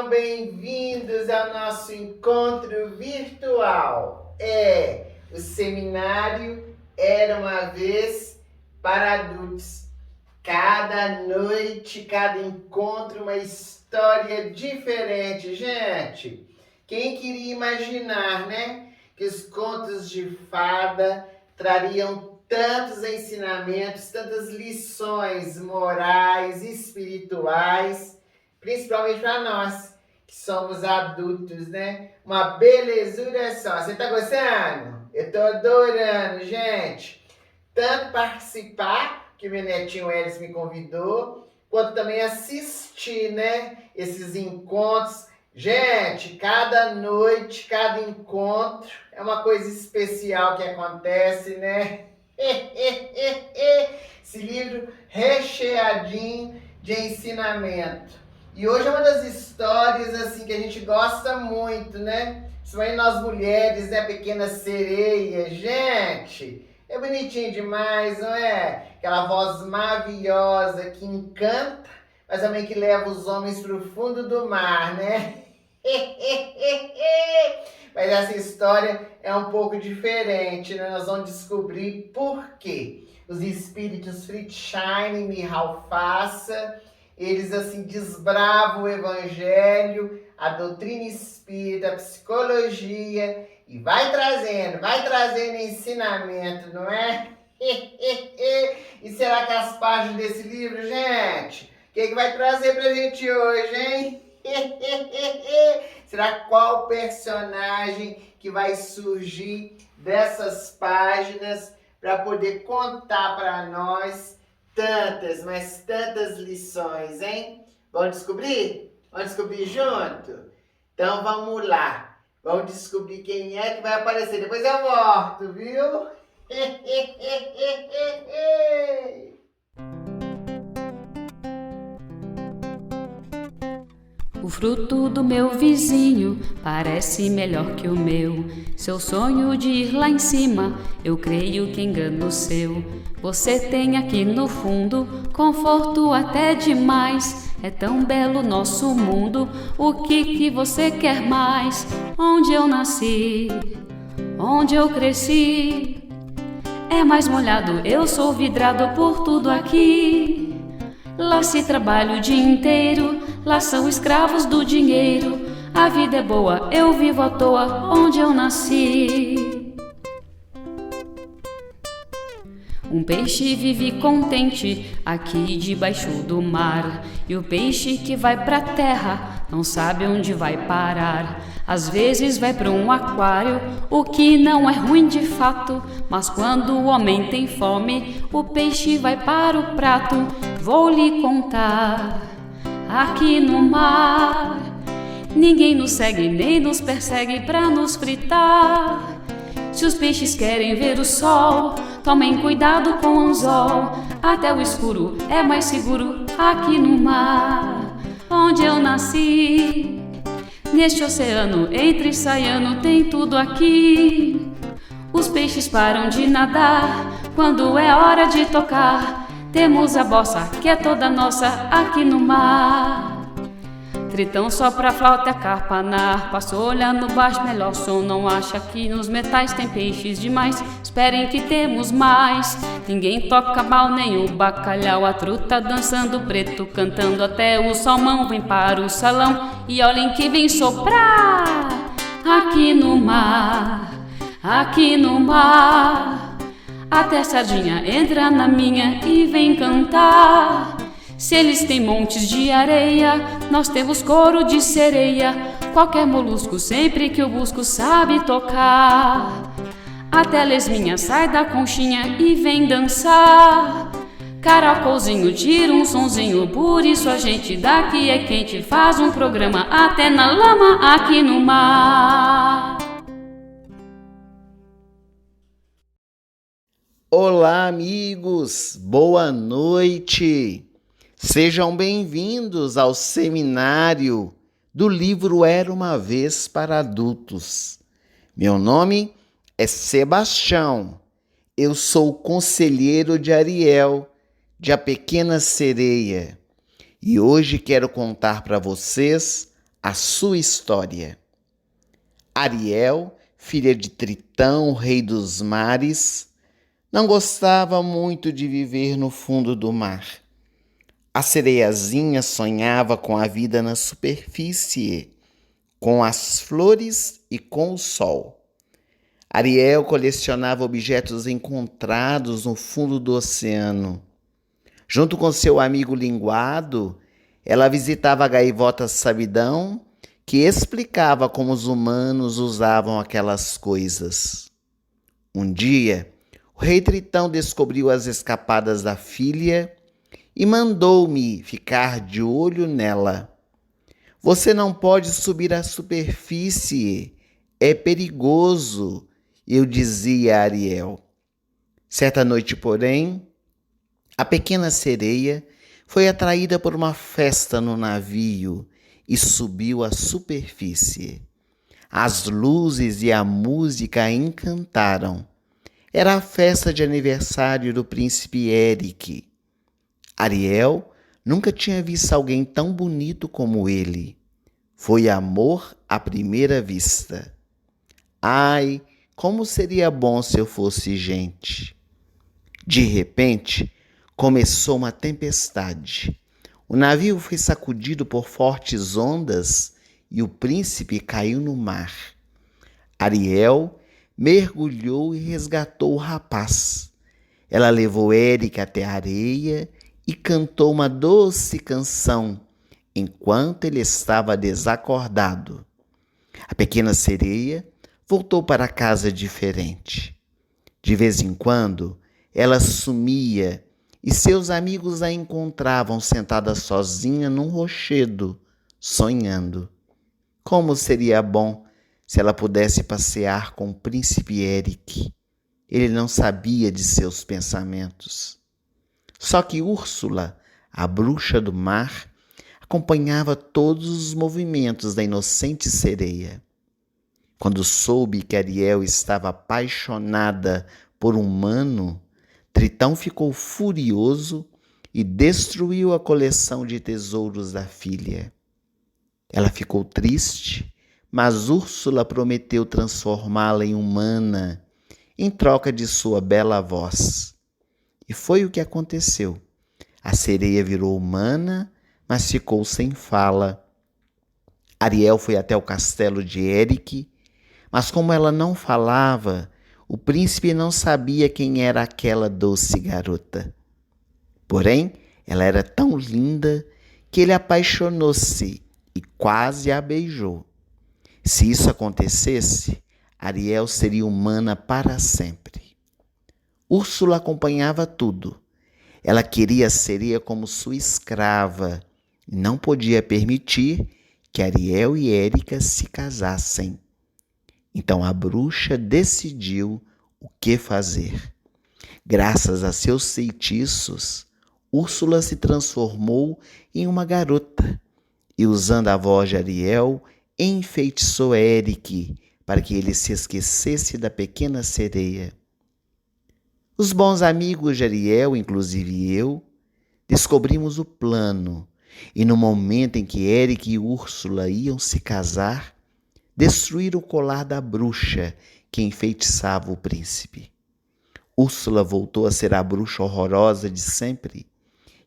Sejam bem-vindos ao nosso encontro virtual. O seminário Era uma Vez para Adultos. Cada noite, cada encontro, uma história diferente. Gente, quem queria imaginar, né? Que os contos de fada trariam tantos ensinamentos, tantas lições morais, espirituais, principalmente para nós, que somos adultos, né? Uma belezura só. Você tá gostando? Eu tô adorando, gente. Tanto participar, que meu netinho Elis me convidou, quanto também assistir, né? Esses encontros. Gente, cada noite, cada encontro é uma coisa especial que acontece, né? Esse livro recheadinho de ensinamento. E hoje é uma das histórias assim que a gente gosta muito, né? Principalmente nós mulheres, né? Pequena Sereia. Gente, é bonitinho demais, não é? Aquela voz maravilhosa que encanta, mas também que leva os homens para o fundo do mar, né? Mas essa história é um pouco diferente, né? Nós vamos descobrir por quê. Os espíritos Fritzshine e Mihalfassa, eles assim desbravam o evangelho, a doutrina espírita, a psicologia e vai trazendo ensinamento, não é? E será que as páginas desse livro, gente, o que vai trazer pra gente hoje, hein? Será qual personagem que vai surgir dessas páginas para poder contar para nós tantas, mas tantas lições, hein? Vamos descobrir? Vamos descobrir junto? Então vamos lá. Vamos descobrir quem é que vai aparecer. Depois eu volto, viu? O fruto do meu vizinho parece melhor que o meu. Seu sonho de ir lá em cima, eu creio que engano o seu. Você tem aqui no fundo conforto até demais. É tão belo nosso mundo, o que você quer mais? Onde eu nasci, onde eu cresci, é mais molhado, eu sou vidrado por tudo aqui. Lá se trabalha o dia inteiro, lá são escravos do dinheiro. A vida é boa, eu vivo à toa onde eu nasci. Um peixe vive contente aqui debaixo do mar, e o peixe que vai pra terra não sabe onde vai parar. Às vezes vai para um aquário, o que não é ruim de fato, mas quando o homem tem fome, o peixe vai para o prato. Vou lhe contar, aqui no mar, ninguém nos segue nem nos persegue pra nos fritar. Se os peixes querem ver o sol, tomem cuidado com o anzol. Até o escuro é mais seguro aqui no mar, onde eu nasci. Neste oceano, entre saiano, tem tudo aqui. Os peixes param de nadar quando é hora de tocar. Temos a bossa, que é toda nossa, aqui no mar. Tritão sopra a flauta e a carpa na harpa. Passou olhando baixo, melhor som. Não acha que nos metais tem peixes demais. Esperem que temos mais. Ninguém toca mal, nem o bacalhau. A truta dançando, preto cantando. Até o salmão vem para o salão. E olhem que vem soprar aqui no mar, aqui no mar. Até a sardinha entra na minha e vem cantar. Se eles têm montes de areia, nós temos couro de sereia. Qualquer molusco, sempre que eu busco, sabe tocar. Até a lesminha sai da conchinha e vem dançar. Caracolzinho tira um sonzinho, por isso a gente daqui é quente. Faz um programa até na lama aqui no mar. Olá, amigos! Boa noite! Sejam bem-vindos ao seminário do livro Era uma Vez para Adultos. Meu nome é Sebastião. Eu sou conselheiro de Ariel, de A Pequena Sereia. E hoje quero contar para vocês a sua história. Ariel, filha de Tritão, rei dos mares, não gostava muito de viver no fundo do mar. A sereiazinha sonhava com a vida na superfície, com as flores e com o sol. Ariel colecionava objetos encontrados no fundo do oceano. Junto com seu amigo linguado, ela visitava a gaivota Sabidão, que explicava como os humanos usavam aquelas coisas. Um dia, o rei Tritão descobriu as escapadas da filha e mandou-me ficar de olho nela. Você não pode subir à superfície, é perigoso, eu dizia a Ariel. Certa noite, porém, a pequena sereia foi atraída por uma festa no navio e subiu à superfície. As luzes e a música a encantaram. Era a festa de aniversário do príncipe Eric. Ariel nunca tinha visto alguém tão bonito como ele. Foi amor à primeira vista. Ai, como seria bom se eu fosse gente. De repente, começou uma tempestade. O navio foi sacudido por fortes ondas e o príncipe caiu no mar. Ariel mergulhou e resgatou o rapaz. Ela levou Eric até a areia e cantou uma doce canção enquanto ele estava desacordado. A pequena sereia voltou para casa diferente. De vez em quando, ela sumia e seus amigos a encontravam sentada sozinha num rochedo, sonhando. Como seria bom se ela pudesse passear com o príncipe Eric. Ele não sabia de seus pensamentos. Só que Úrsula, a bruxa do mar, acompanhava todos os movimentos da inocente sereia. Quando soube que Ariel estava apaixonada por um humano, Tritão ficou furioso e destruiu a coleção de tesouros da filha. Ela ficou triste, mas Úrsula prometeu transformá-la em humana em troca de sua bela voz. E foi o que aconteceu. A sereia virou humana, mas ficou sem fala. Ariel foi até o castelo de Eric, mas como ela não falava, o príncipe não sabia quem era aquela doce garota. Porém, ela era tão linda que ele apaixonou-se e quase a beijou. Se isso acontecesse, Ariel seria humana para sempre. Úrsula acompanhava tudo. Ela queria a sereia como sua escrava e não podia permitir que Ariel e Érica se casassem. Então a bruxa decidiu o que fazer. Graças a seus feitiços, Úrsula se transformou em uma garota e, usando a voz de Ariel, enfeitiçou Eric para que ele se esquecesse da pequena sereia. Os bons amigos de Ariel, inclusive eu, descobrimos o plano e no momento em que Eric e Úrsula iam se casar, destruíram o colar da bruxa que enfeitiçava o príncipe. Úrsula voltou a ser a bruxa horrorosa de sempre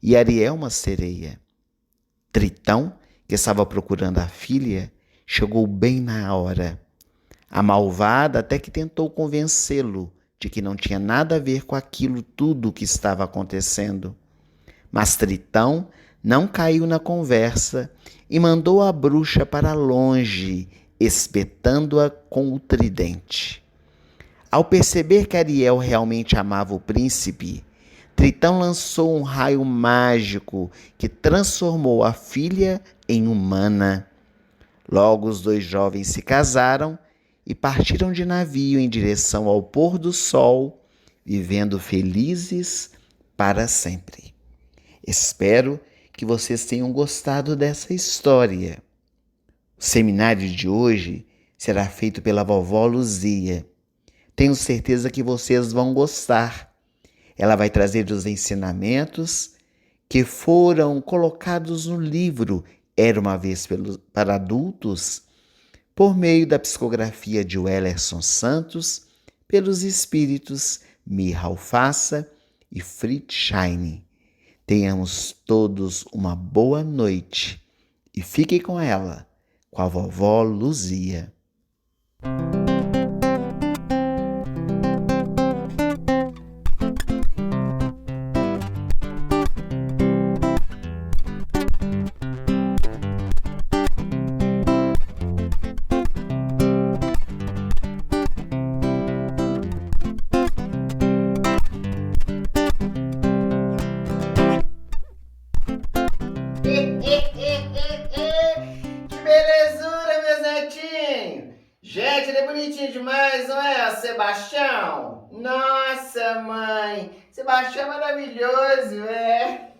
e Ariel uma sereia. Tritão, que estava procurando a filha, chegou bem na hora. A malvada até que tentou convencê-lo de que não tinha nada a ver com aquilo tudo que estava acontecendo. Mas Tritão não caiu na conversa e mandou a bruxa para longe, espetando-a com o tridente. Ao perceber que Ariel realmente amava o príncipe, Tritão lançou um raio mágico que transformou a filha em humana. Logo os dois jovens se casaram e partiram de navio em direção ao pôr do sol, vivendo felizes para sempre. Espero que vocês tenham gostado dessa história. O seminário de hoje será feito pela vovó Luzia. Tenho certeza que vocês vão gostar. Ela vai trazer os ensinamentos que foram colocados no livro Era uma vez para adultos, por meio da psicografia de Wellerson Santos, pelos espíritos Mirra Alfaça e Fritz Scheine. Tenhamos todos uma boa noite e fiquem com ela, com a vovó Luzia. Que belezura, meus netinhos! Gente, ele é bonitinho demais, não é, Sebastião? Nossa, mãe! Sebastião é maravilhoso, é?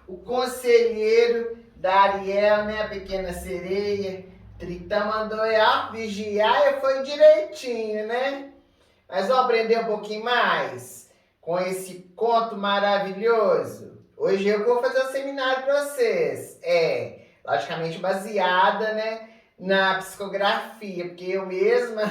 O conselheiro da Ariel, né, a pequena sereia. Tritão mandou vigiar e foi direitinho, né? Mas vamos aprender um pouquinho mais com esse conto maravilhoso? Hoje eu vou fazer um seminário para vocês. Logicamente baseada, né, na psicografia, porque eu mesma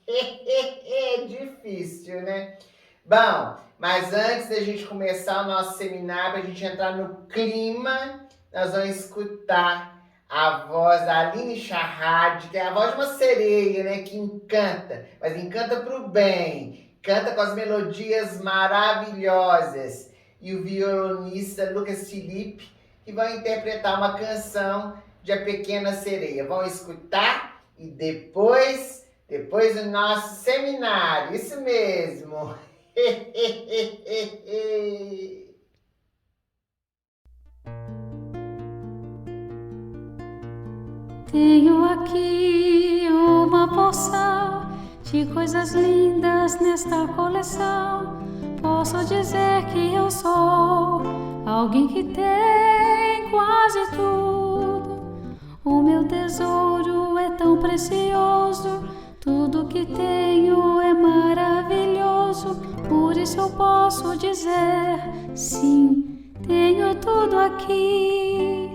é difícil, né? Bom, mas antes da gente começar o nosso seminário, para a gente entrar no clima, nós vamos escutar a voz da Aline Charrad, que é a voz de uma sereia, né, que encanta, mas encanta pro bem, canta com as melodias maravilhosas. E o violonista Lucas Felipe, que vão interpretar uma canção de A Pequena Sereia. Vão escutar e depois o nosso seminário. Isso mesmo. Tenho aqui uma porção de coisas lindas nesta coleção. Posso dizer que eu sou alguém que tem quase tudo. O meu tesouro é tão precioso, tudo que tenho é maravilhoso. Por isso eu posso dizer, sim, tenho tudo aqui.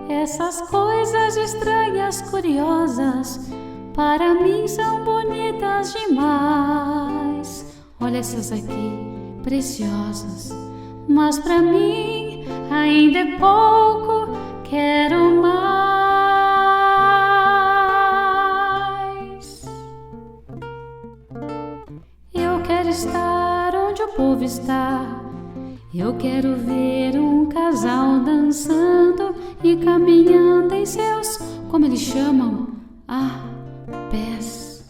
Essas coisas estranhas, curiosas, para mim são bonitas demais. Olha essas aqui, preciosas, mas pra mim ainda é pouco, quero mais. Eu quero estar onde o povo está. Eu quero ver um casal dançando e caminhando em seus, como eles chamam, pés.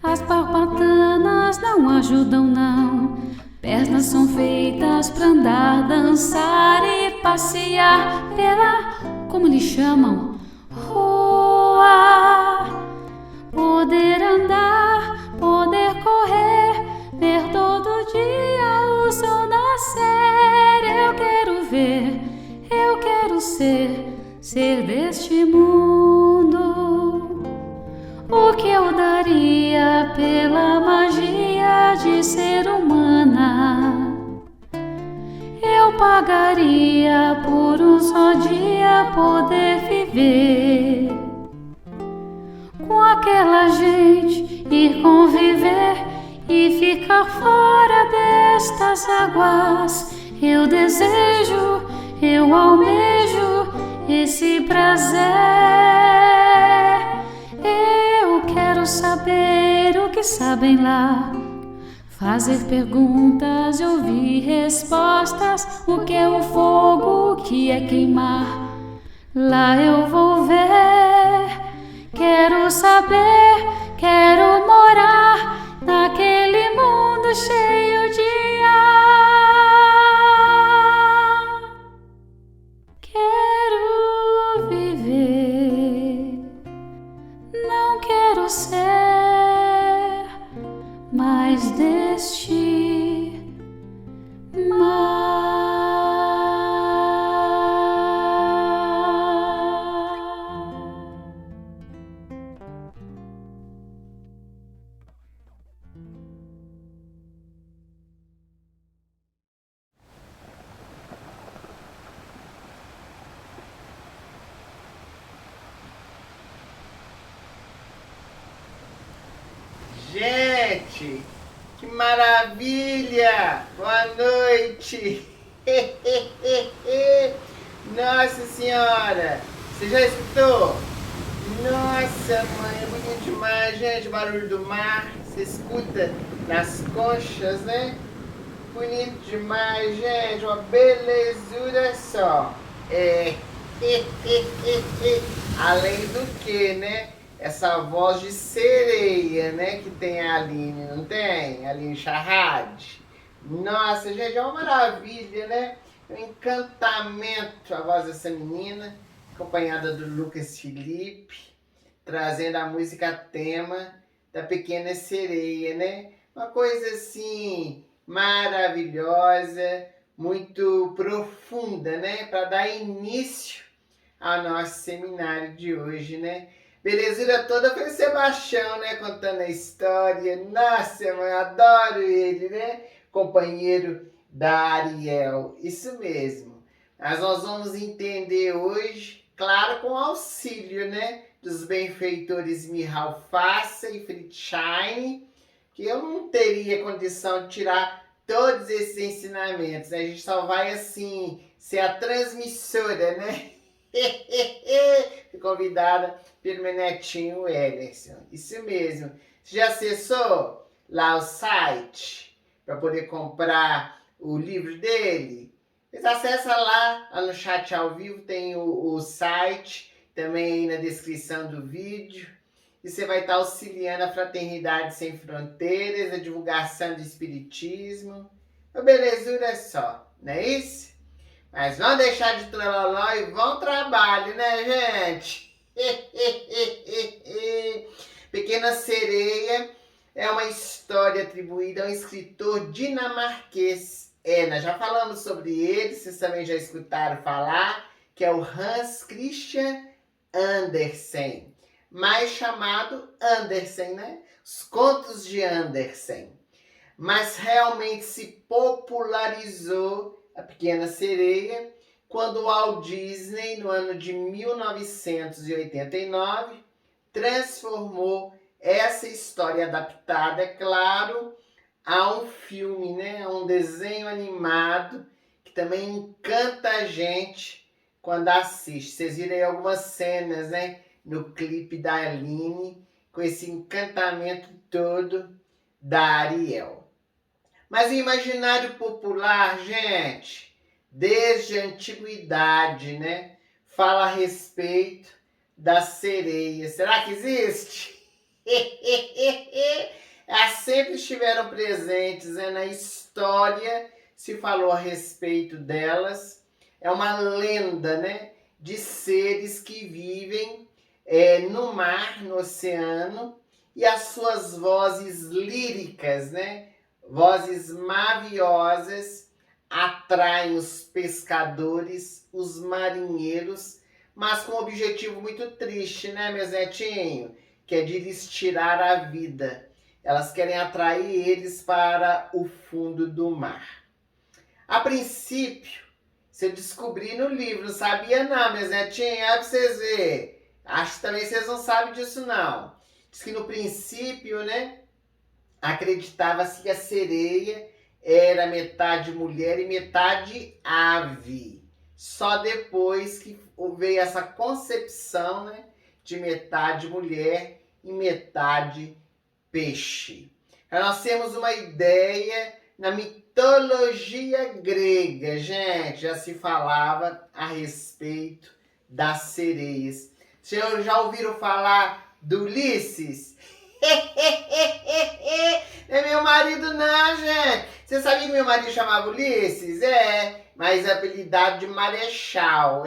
As barbatanas não ajudam, não. Pernas são feitas pra andar, dançar e passear pela, como eles chamam, rua. Poder andar, poder correr, ver todo dia o sol nascer. Eu quero ver, eu quero ser deste mundo. O que eu daria pela magia de ser humana? Eu pagaria por um só dia poder viver com aquela gente, ir conviver e ficar fora destas águas. Eu desejo, eu almejo esse prazer. Eu quero saber o que sabem lá, fazer perguntas e ouvir respostas. O que é o fogo, o que é queimar? Lá eu vou ver. Quero saber, quero morar naquele mundo cheio de ar. Quero viver, não quero ser mais deste mar. Gente, que maravilha! Boa noite! Nossa Senhora! Você já escutou? Nossa, mãe, é bonito demais, gente. O barulho do mar, você escuta nas conchas, né? Bonito demais, gente. Uma belezura só. Além do que, né? Essa voz de sereia, né? Que tem a Aline, não tem? A Aline Charrad. Nossa, gente, é uma maravilha, né? É um encantamento a voz dessa menina, acompanhada do Lucas Felipe, trazendo a música tema da Pequena Sereia, né? Uma coisa assim maravilhosa, muito profunda, né? Para dar início ao nosso seminário de hoje, né? Belezura toda foi o Sebastião, né? Contando a história. Nossa, eu adoro ele, né? Companheiro da Ariel. Isso mesmo. Mas nós vamos entender hoje, claro, com o auxílio, né? Dos benfeitores Michal Fassa e Fritzschein, que eu não teria condição de tirar todos esses ensinamentos, né? A gente só vai, assim, ser a transmissora, né? Fui convidada pelo meu netinho Ederson. Isso mesmo. Você já acessou lá o site para poder comprar o livro dele? Mas acessa lá no chat ao vivo, tem o site, também aí na descrição do vídeo. E você vai estar auxiliando a Fraternidade Sem Fronteiras, a divulgação do Espiritismo. Uma belezura só, não é isso? Mas vamos deixar de trololó e vão ao trabalho, né, gente? Pequena Sereia é uma história atribuída a um escritor dinamarquês. Nós já falamos sobre ele, vocês também já escutaram falar, que é o Hans Christian Andersen, mais chamado Andersen, né? Os Contos de Andersen. Mas realmente se popularizou a Pequena Sereia quando o Walt Disney, no ano de 1989, transformou essa história adaptada, é claro, a um filme, né? A um desenho animado que também encanta a gente quando assiste. Vocês viram aí algumas cenas, né? No clipe da Aline, com esse encantamento todo da Ariel. Mas o imaginário popular, gente, desde a antiguidade, né? Fala a respeito das sereias. Será que existe? Elas sempre estiveram presentes, né? Na história se falou a respeito delas. É uma lenda, né? De seres que vivem no mar, no oceano, e as suas vozes líricas, né? Vozes maviosas atraem os pescadores, os marinheiros, mas com um objetivo muito triste, né, meus netinhos? Que é de lhes tirar a vida. Elas querem atrair eles para o fundo do mar. A princípio, se eu descobri no livro, não sabia não, meus netinhos, olha pra vocês verem. Acho que também vocês não sabem disso não. Diz que no princípio, né, acreditava-se que a sereia era metade mulher e metade ave. Só depois que veio essa concepção, né, de metade mulher e metade peixe. Nós temos uma ideia na mitologia grega, gente, já se falava a respeito das sereias. Vocês já ouviram falar do Ulisses? Não é meu marido não, gente. Você sabia que meu marido chamava Ulisses? Mas é apelidado de Marechal,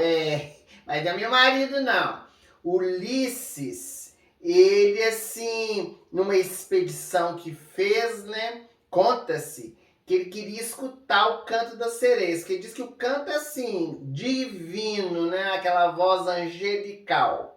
Mas não é meu marido não. Ulisses, ele assim, numa expedição que fez, né? Conta-se que ele queria escutar o canto das sereias, que ele diz que o canto é assim, divino, né? Aquela voz angelical.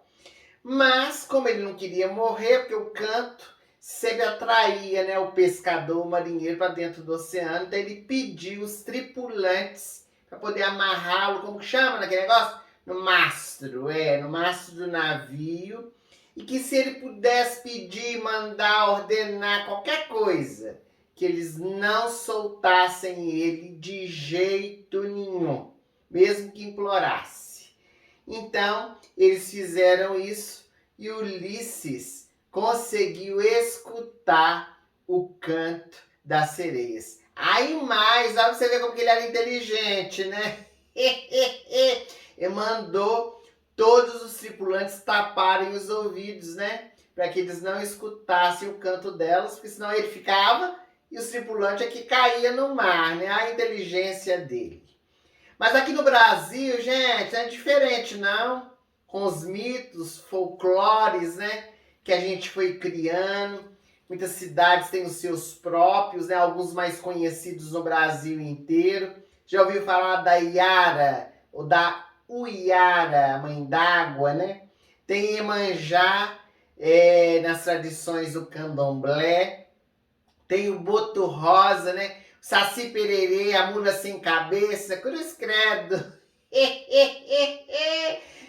Mas, como ele não queria morrer, porque o canto sempre atraía, né, o pescador, o marinheiro para dentro do oceano, então ele pediu os tripulantes para poder amarrá-lo, como que chama naquele negócio? No mastro, no mastro do navio, e que se ele pudesse pedir, mandar, ordenar qualquer coisa, que eles não soltassem ele de jeito nenhum, mesmo que implorasse. Então, eles fizeram isso e Ulisses conseguiu escutar o canto das sereias. Aí mais, olha pra você ver como que ele era inteligente, né? Ele mandou todos os tripulantes taparem os ouvidos, né? Para que eles não escutassem o canto delas, porque senão ele ficava e os tripulantes é que caía no mar, né? A inteligência dele. Mas aqui no Brasil, gente, não é diferente, não. Com os mitos, folclores, né? Que a gente foi criando. Muitas cidades têm os seus próprios, né? Alguns mais conhecidos no Brasil inteiro. Já ouviu falar da Iara, ou da Uiara, a mãe d'água, né? Tem Iemanjá, nas tradições do candomblé. Tem o boto rosa, né? Saci pererê, a mula sem cabeça, cruz credo.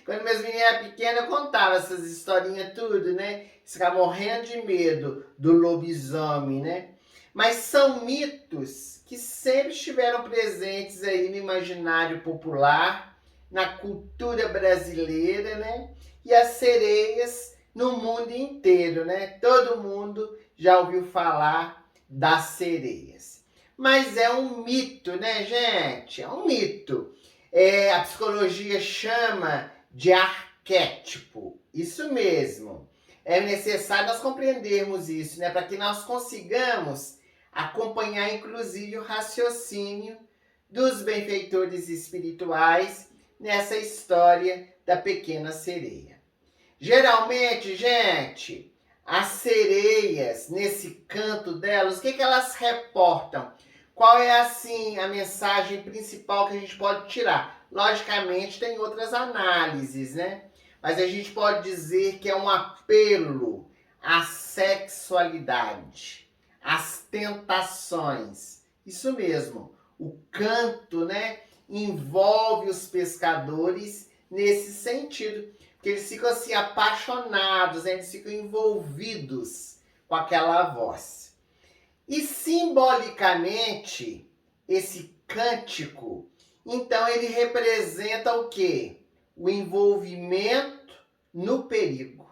Quando meus meninos eram pequenos, eu contava essas historinhas tudo, né? Ficava morrendo de medo do lobisomem, né? Mas são mitos que sempre estiveram presentes aí no imaginário popular, na cultura brasileira, né? E as sereias no mundo inteiro, né? Todo mundo já ouviu falar das sereias. Mas é um mito, né, gente? É um mito. A psicologia chama de arquétipo. Isso mesmo. É necessário nós compreendermos isso, né? Para que nós consigamos acompanhar, inclusive, o raciocínio dos benfeitores espirituais nessa história da pequena sereia. Geralmente, gente, as sereias, nesse canto delas, o que elas reportam? Qual é, assim, a mensagem principal que a gente pode tirar? Logicamente, tem outras análises, né? Mas a gente pode dizer que é um apelo à sexualidade, às tentações. Isso mesmo, o canto, né, envolve os pescadores nesse sentido. Porque eles ficam assim apaixonados, né? Eles ficam envolvidos com aquela voz. E simbolicamente, esse cântico, então ele representa o quê? O envolvimento no perigo.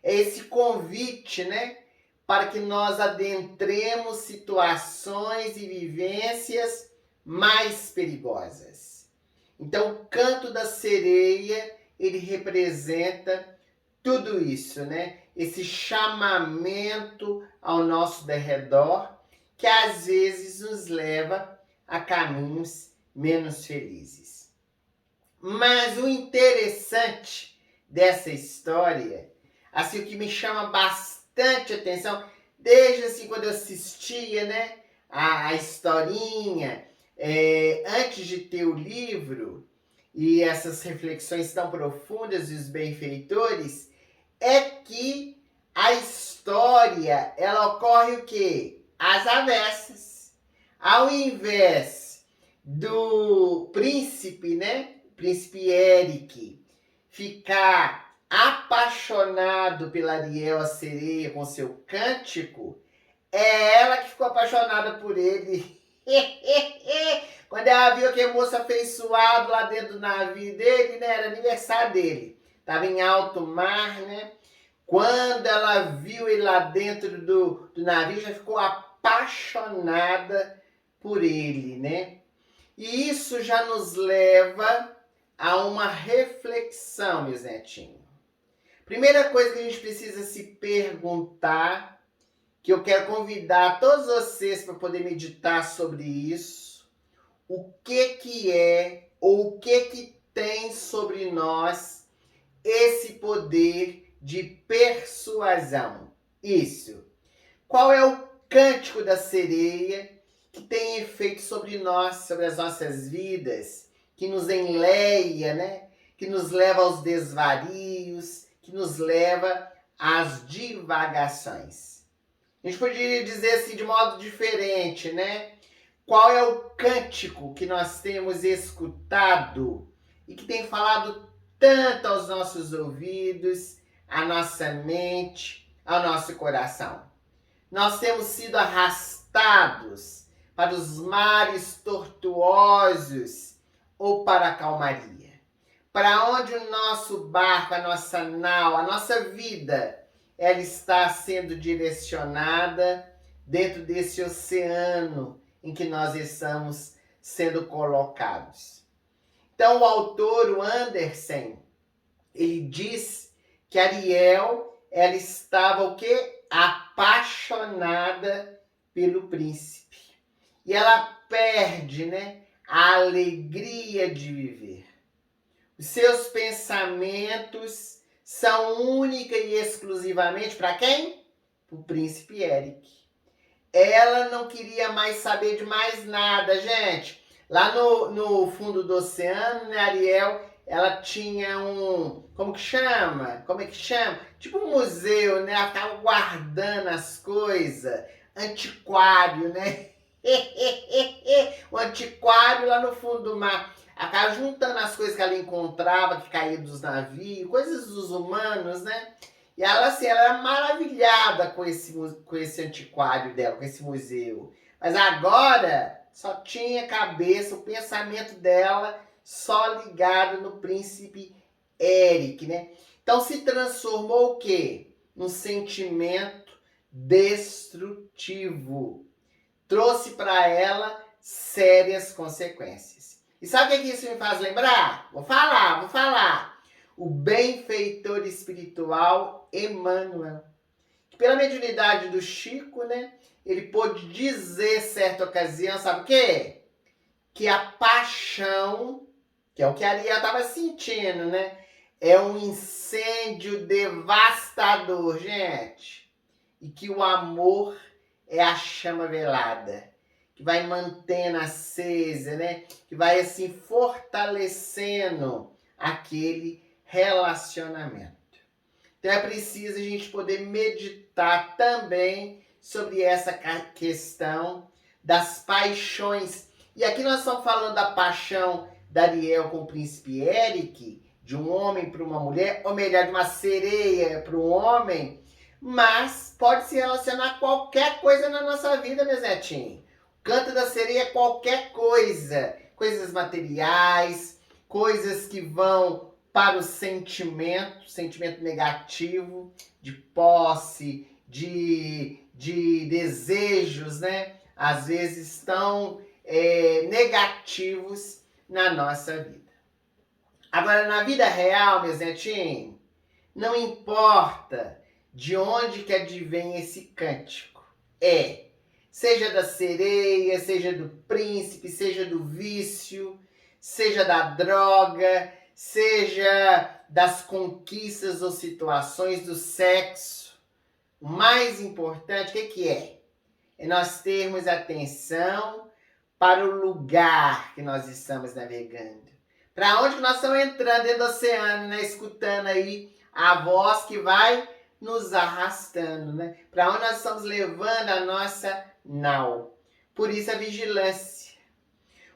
É esse convite, né? Para que nós adentremos situações e vivências mais perigosas. Então, o canto da sereia, ele representa tudo isso, né? Esse chamamento ao nosso derredor, que às vezes nos leva a caminhos menos felizes. Mas o interessante dessa história, assim, o que me chama bastante atenção, desde assim quando eu assistia, né, a historinha, antes de ter o livro, e essas reflexões tão profundas dos benfeitores, é que a história, ela ocorre o quê? Às avessas. Ao invés do príncipe, né? Príncipe Eric, ficar apaixonado pela Ariel, a sereia, com seu cântico, é ela que ficou apaixonada por ele. Quando ela viu que a moça afeiçoado lá dentro do navio dele, né? Era aniversário dele. Estava em alto mar, né? Quando ela viu ele lá dentro do navio, já ficou apaixonada por ele, né? E isso já nos leva a uma reflexão, meus netinhos. Primeira coisa que a gente precisa se perguntar, que eu quero convidar todos vocês para poder meditar sobre isso, o que é ou o que tem sobre nós esse poder de persuasão. Isso. Qual é o cântico da sereia que tem efeito sobre nós, sobre as nossas vidas, que nos enleia, né? Que nos leva aos desvarios, que nos leva às divagações. A gente poderia dizer assim de modo diferente, né? Qual é o cântico que nós temos escutado e que tem falado tanto aos nossos ouvidos, à nossa mente, ao nosso coração. Nós temos sido arrastados para os mares tortuosos ou para a calmaria. Para onde o nosso barco, a nossa nau, a nossa vida, ela está sendo direcionada dentro desse oceano em que nós estamos sendo colocados. Então o autor, o Anderson, ele diz que Ariel, ela estava o quê? Apaixonada pelo príncipe. E ela perde, né, a alegria de viver. Os seus pensamentos são única e exclusivamente para quem? Para o príncipe Eric. Ela não queria mais saber de mais nada, gente. Lá no fundo do oceano, né, Ariel, ela tinha como que chama? Como é que chama? Tipo um museu, né? Ela ficava guardando as coisas. Antiquário, né? O antiquário lá no fundo do mar. Acaba juntando as coisas que ela encontrava, que caíam dos navios, coisas dos humanos, né? E ela, assim, ela era maravilhada com esse antiquário dela, com esse museu. Mas agora só tinha cabeça, o pensamento dela só ligado no príncipe Eric, né? Então se transformou o quê? Num sentimento destrutivo. Trouxe para ela sérias consequências. E sabe o que isso me faz lembrar? Vou falar. O benfeitor espiritual Emmanuel. Que pela mediunidade do Chico, né? Ele pôde dizer, certa ocasião, sabe o quê? Que a paixão, que é o que a Ariel estava sentindo, né? É um incêndio devastador, gente. E que o amor é a chama velada, que vai mantendo acesa, né? Que vai, assim, fortalecendo aquele relacionamento. Então é preciso a gente poder meditar também sobre essa questão das paixões. E aqui nós estamos falando da paixão da Ariel com o príncipe Eric, de um homem para uma mulher, ou melhor, de uma sereia para um homem, mas pode se relacionar a qualquer coisa na nossa vida, meus netinhos. O canto da sereia é qualquer coisa, coisas materiais, coisas que vão para o sentimento negativo, de posse, de desejos, né? Às vezes tão negativos na nossa vida. Agora, na vida real, meus netinhos, não importa de onde que advém esse cântico. Seja da sereia, seja do príncipe, seja do vício, seja da droga, seja das conquistas ou situações do sexo. O mais importante, o que é? É nós termos atenção para o lugar que nós estamos navegando. Para onde que nós estamos entrando dentro do oceano, né? Escutando aí a voz que vai nos arrastando, né? Para onde nós estamos levando a nossa nau. Por isso a vigilância.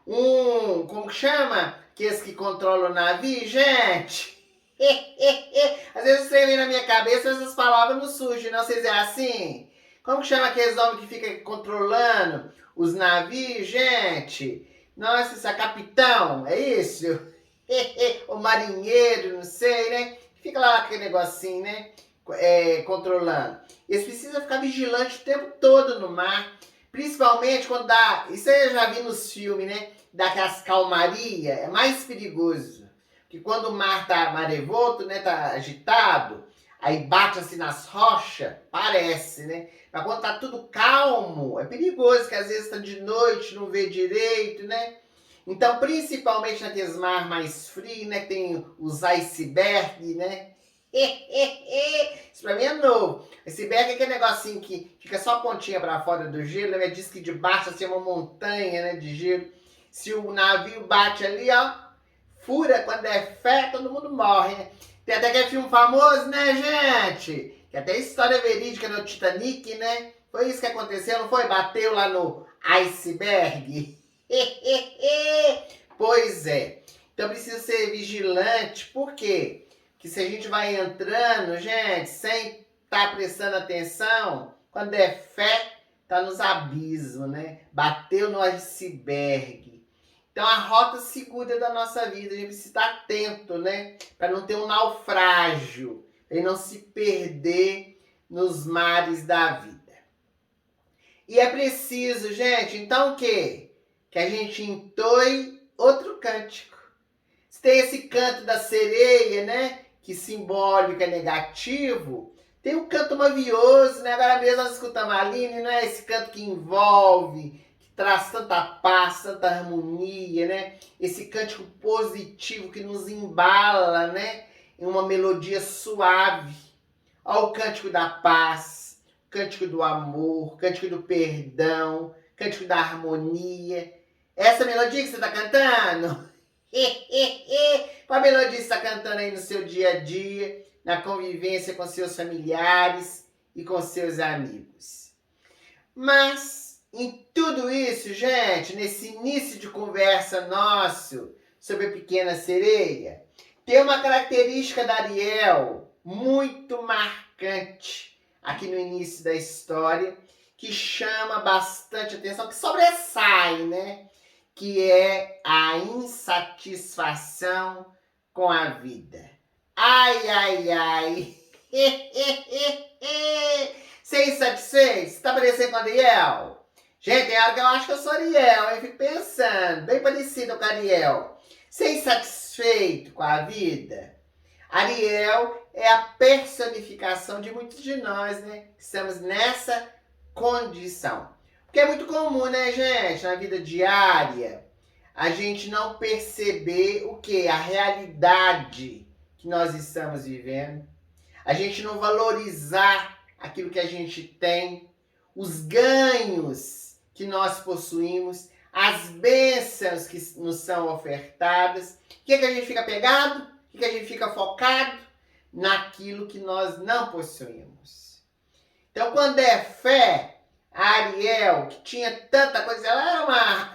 Como que chama? Aqueles que controlam o navio, gente. Às vezes você vem na minha cabeça, essas palavras não surgem, não. Vocês é assim? Como que chama aqueles homens que ficam controlando os navios, gente? Nossa, isso é capitão, é isso? O marinheiro, não sei, né? Fica lá aquele negocinho, né? Controlando. Eles precisam ficar vigilantes o tempo todo no mar. Principalmente quando dá... Isso eu já vi nos filmes, né? Daquelas calmarias, é mais perigoso. Porque quando o mar tá marevolto, né? Tá agitado, aí bate assim nas rochas, parece, né? Mas quando tá tudo calmo, é perigoso, que às vezes tá de noite, não vê direito, né? Então, principalmente naqueles mares mais frios, né? Tem os icebergs, né? Isso pra mim é novo. Iceberg é aquele negocinho que fica só a pontinha pra fora do gelo, né? Diz que de baixo assim, é uma montanha, né, de gelo. Se o navio bate ali, ó, fura, quando é fé, todo mundo morre, né? Tem até aquele filme famoso, né, gente? Que até história verídica no Titanic, né? Foi isso que aconteceu, não foi? Bateu lá no iceberg. Pois é. Então precisa ser vigilante, por quê? que se a gente vai entrando, gente, sem estar prestando atenção, quando é fé, tá nos abismos, né? Bateu no iceberg. Então a rota segura da nossa vida, a gente precisa estar atento, né? Para não ter um naufrágio, e não se perder nos mares da vida. E é preciso, gente, então o quê? Que a gente entoie outro cântico. Se tem esse canto da sereia, né? Que simbólico é negativo, tem um canto mavioso, né? Agora mesmo nós escutamos a Aline, não é? Esse canto que envolve, que traz tanta paz, tanta harmonia, né? Esse cântico positivo que nos embala, né? Em uma melodia suave. Olha o cântico da paz, o cântico do amor, o cântico do perdão, o cântico da harmonia. Essa melodia que você está cantando? Qual a melodia que você está cantando aí no seu dia a dia, na convivência com seus familiares e com seus amigos? Mas, em tudo isso, gente, nesse início de conversa nosso sobre a Pequena Sereia, tem uma característica da Ariel muito marcante aqui no início da história, que chama bastante atenção, que sobressai, né? Que é a insatisfação com a vida. Ai, ai, ai. Você é insatisfeito? Você tá parecendo com a Ariel? Gente, tem hora que eu acho que eu sou Ariel, eu fico pensando, bem parecido com a Ariel. Você é insatisfeito com a vida? Ariel é a personificação de muitos de nós, né? Que estamos nessa condição. Porque é muito comum, né, gente, na vida diária, a gente não perceber o quê? A realidade que nós estamos vivendo. A gente não valorizar aquilo que a gente tem, os ganhos que nós possuímos, as bênçãos que nos são ofertadas. O que a gente fica pegado? O que a gente fica focado? Naquilo que nós não possuímos. Então, quando é fé, a Ariel, que tinha tanta coisa, ela era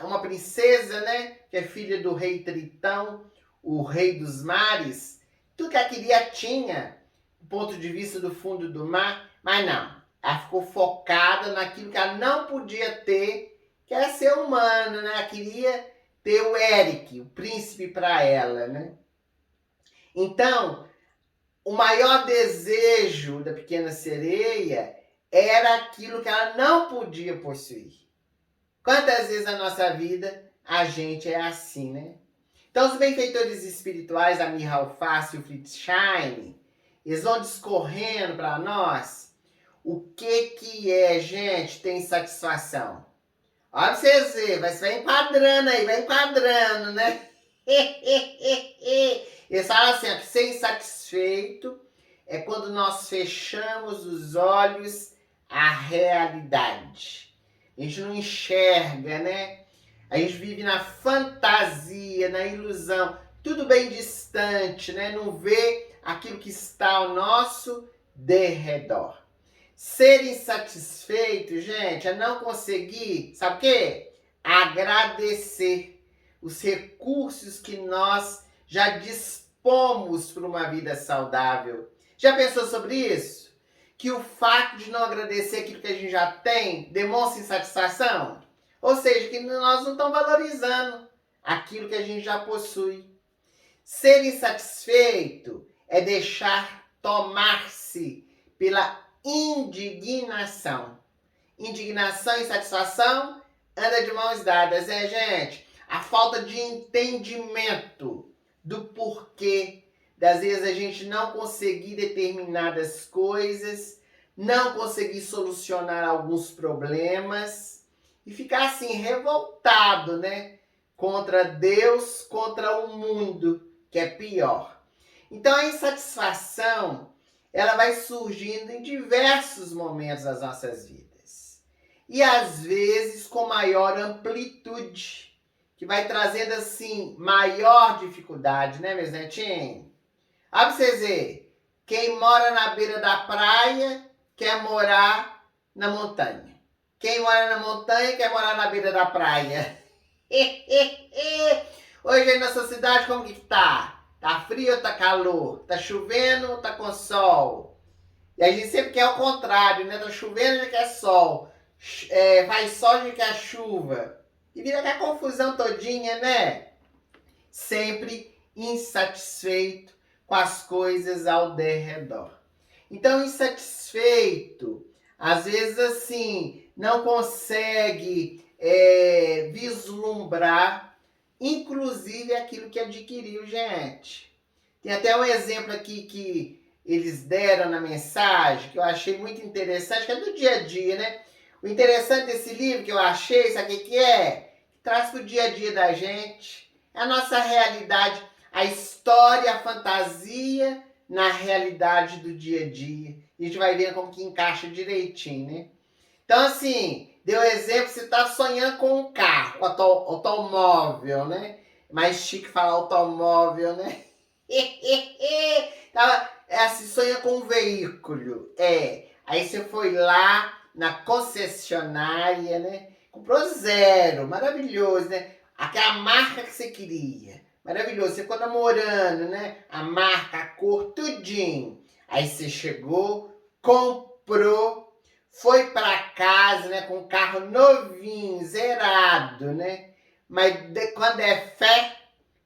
uma princesa, né? Que é filha do rei Tritão, o rei dos mares. Tudo que ela queria tinha, do ponto de vista do fundo do mar, mas não. Ela ficou focada naquilo que ela não podia ter, que era ser humano, né? Ela queria ter o Eric, o príncipe para ela, né? Então, o maior desejo da Pequena Sereia era aquilo que ela não podia possuir. Quantas vezes na nossa vida a gente é assim, né? Então, os benfeitores espirituais, a Mirra Alface e o Fritz Schein, eles vão discorrendo para nós o que é, gente, ter insatisfação. Olha pra vocês verem, você vai enquadrando aí, vai enquadrando, né? Eles falam assim, ó, que ser insatisfeito é quando nós fechamos os olhos à realidade. A gente não enxerga, né? A gente vive na fantasia, na ilusão, tudo bem distante, né? Não vê aquilo que está ao nosso derredor. Ser insatisfeito, gente, é não conseguir, sabe o quê? Agradecer os recursos que nós já dispomos para uma vida saudável. Já pensou sobre isso? Que o fato de não agradecer aquilo que a gente já tem demonstra insatisfação? Ou seja, que nós não estamos valorizando aquilo que a gente já possui. Ser insatisfeito é deixar tomar-se pela indignação. Indignação e insatisfação andam de mãos dadas, gente? A falta de entendimento do porquê das vezes a gente não conseguir determinadas coisas, não conseguir solucionar alguns problemas e ficar assim revoltado, né? Contra Deus, contra o mundo, que é pior. Então a insatisfação, ela vai surgindo em diversos momentos das nossas vidas. E às vezes com maior amplitude, que vai trazendo assim maior dificuldade, né, meus netinhos? Olha pra vocês verem, quem mora na beira da praia quer morar na montanha. Quem mora na montanha quer morar na beira da praia. Hoje aí na sua cidade como que tá? Tá frio ou tá calor? Tá chovendo ou tá com sol? E a gente sempre quer o contrário, né? Tá chovendo, a gente quer sol. Faz sol, a gente quer chuva. E vira aquela confusão todinha, né? Sempre insatisfeito com as coisas ao derredor. Então, insatisfeito, às vezes assim, não consegue vislumbrar, inclusive aquilo que adquiriu, gente. Tem até um exemplo aqui que eles deram na mensagem, que eu achei muito interessante, que é do dia a dia, né? O interessante desse livro que eu achei, sabe o que é? Traz para o dia a dia da gente. É a nossa realidade, a história, a fantasia na realidade do dia a dia. E a gente vai ver como que encaixa direitinho, né? Então, assim, deu exemplo, você está sonhando com um carro, automóvel, né? Mais chique falar automóvel, né? Assim, sonha com um veículo. Aí você foi lá na concessionária, né? Comprou zero, maravilhoso, né? Aquela marca que você queria. Maravilhoso, você ficou namorando, né? A marca, a cor, tudinho. Aí você chegou, comprou, foi para casa, né? Com um carro novinho, zerado, né? Mas quando é fé,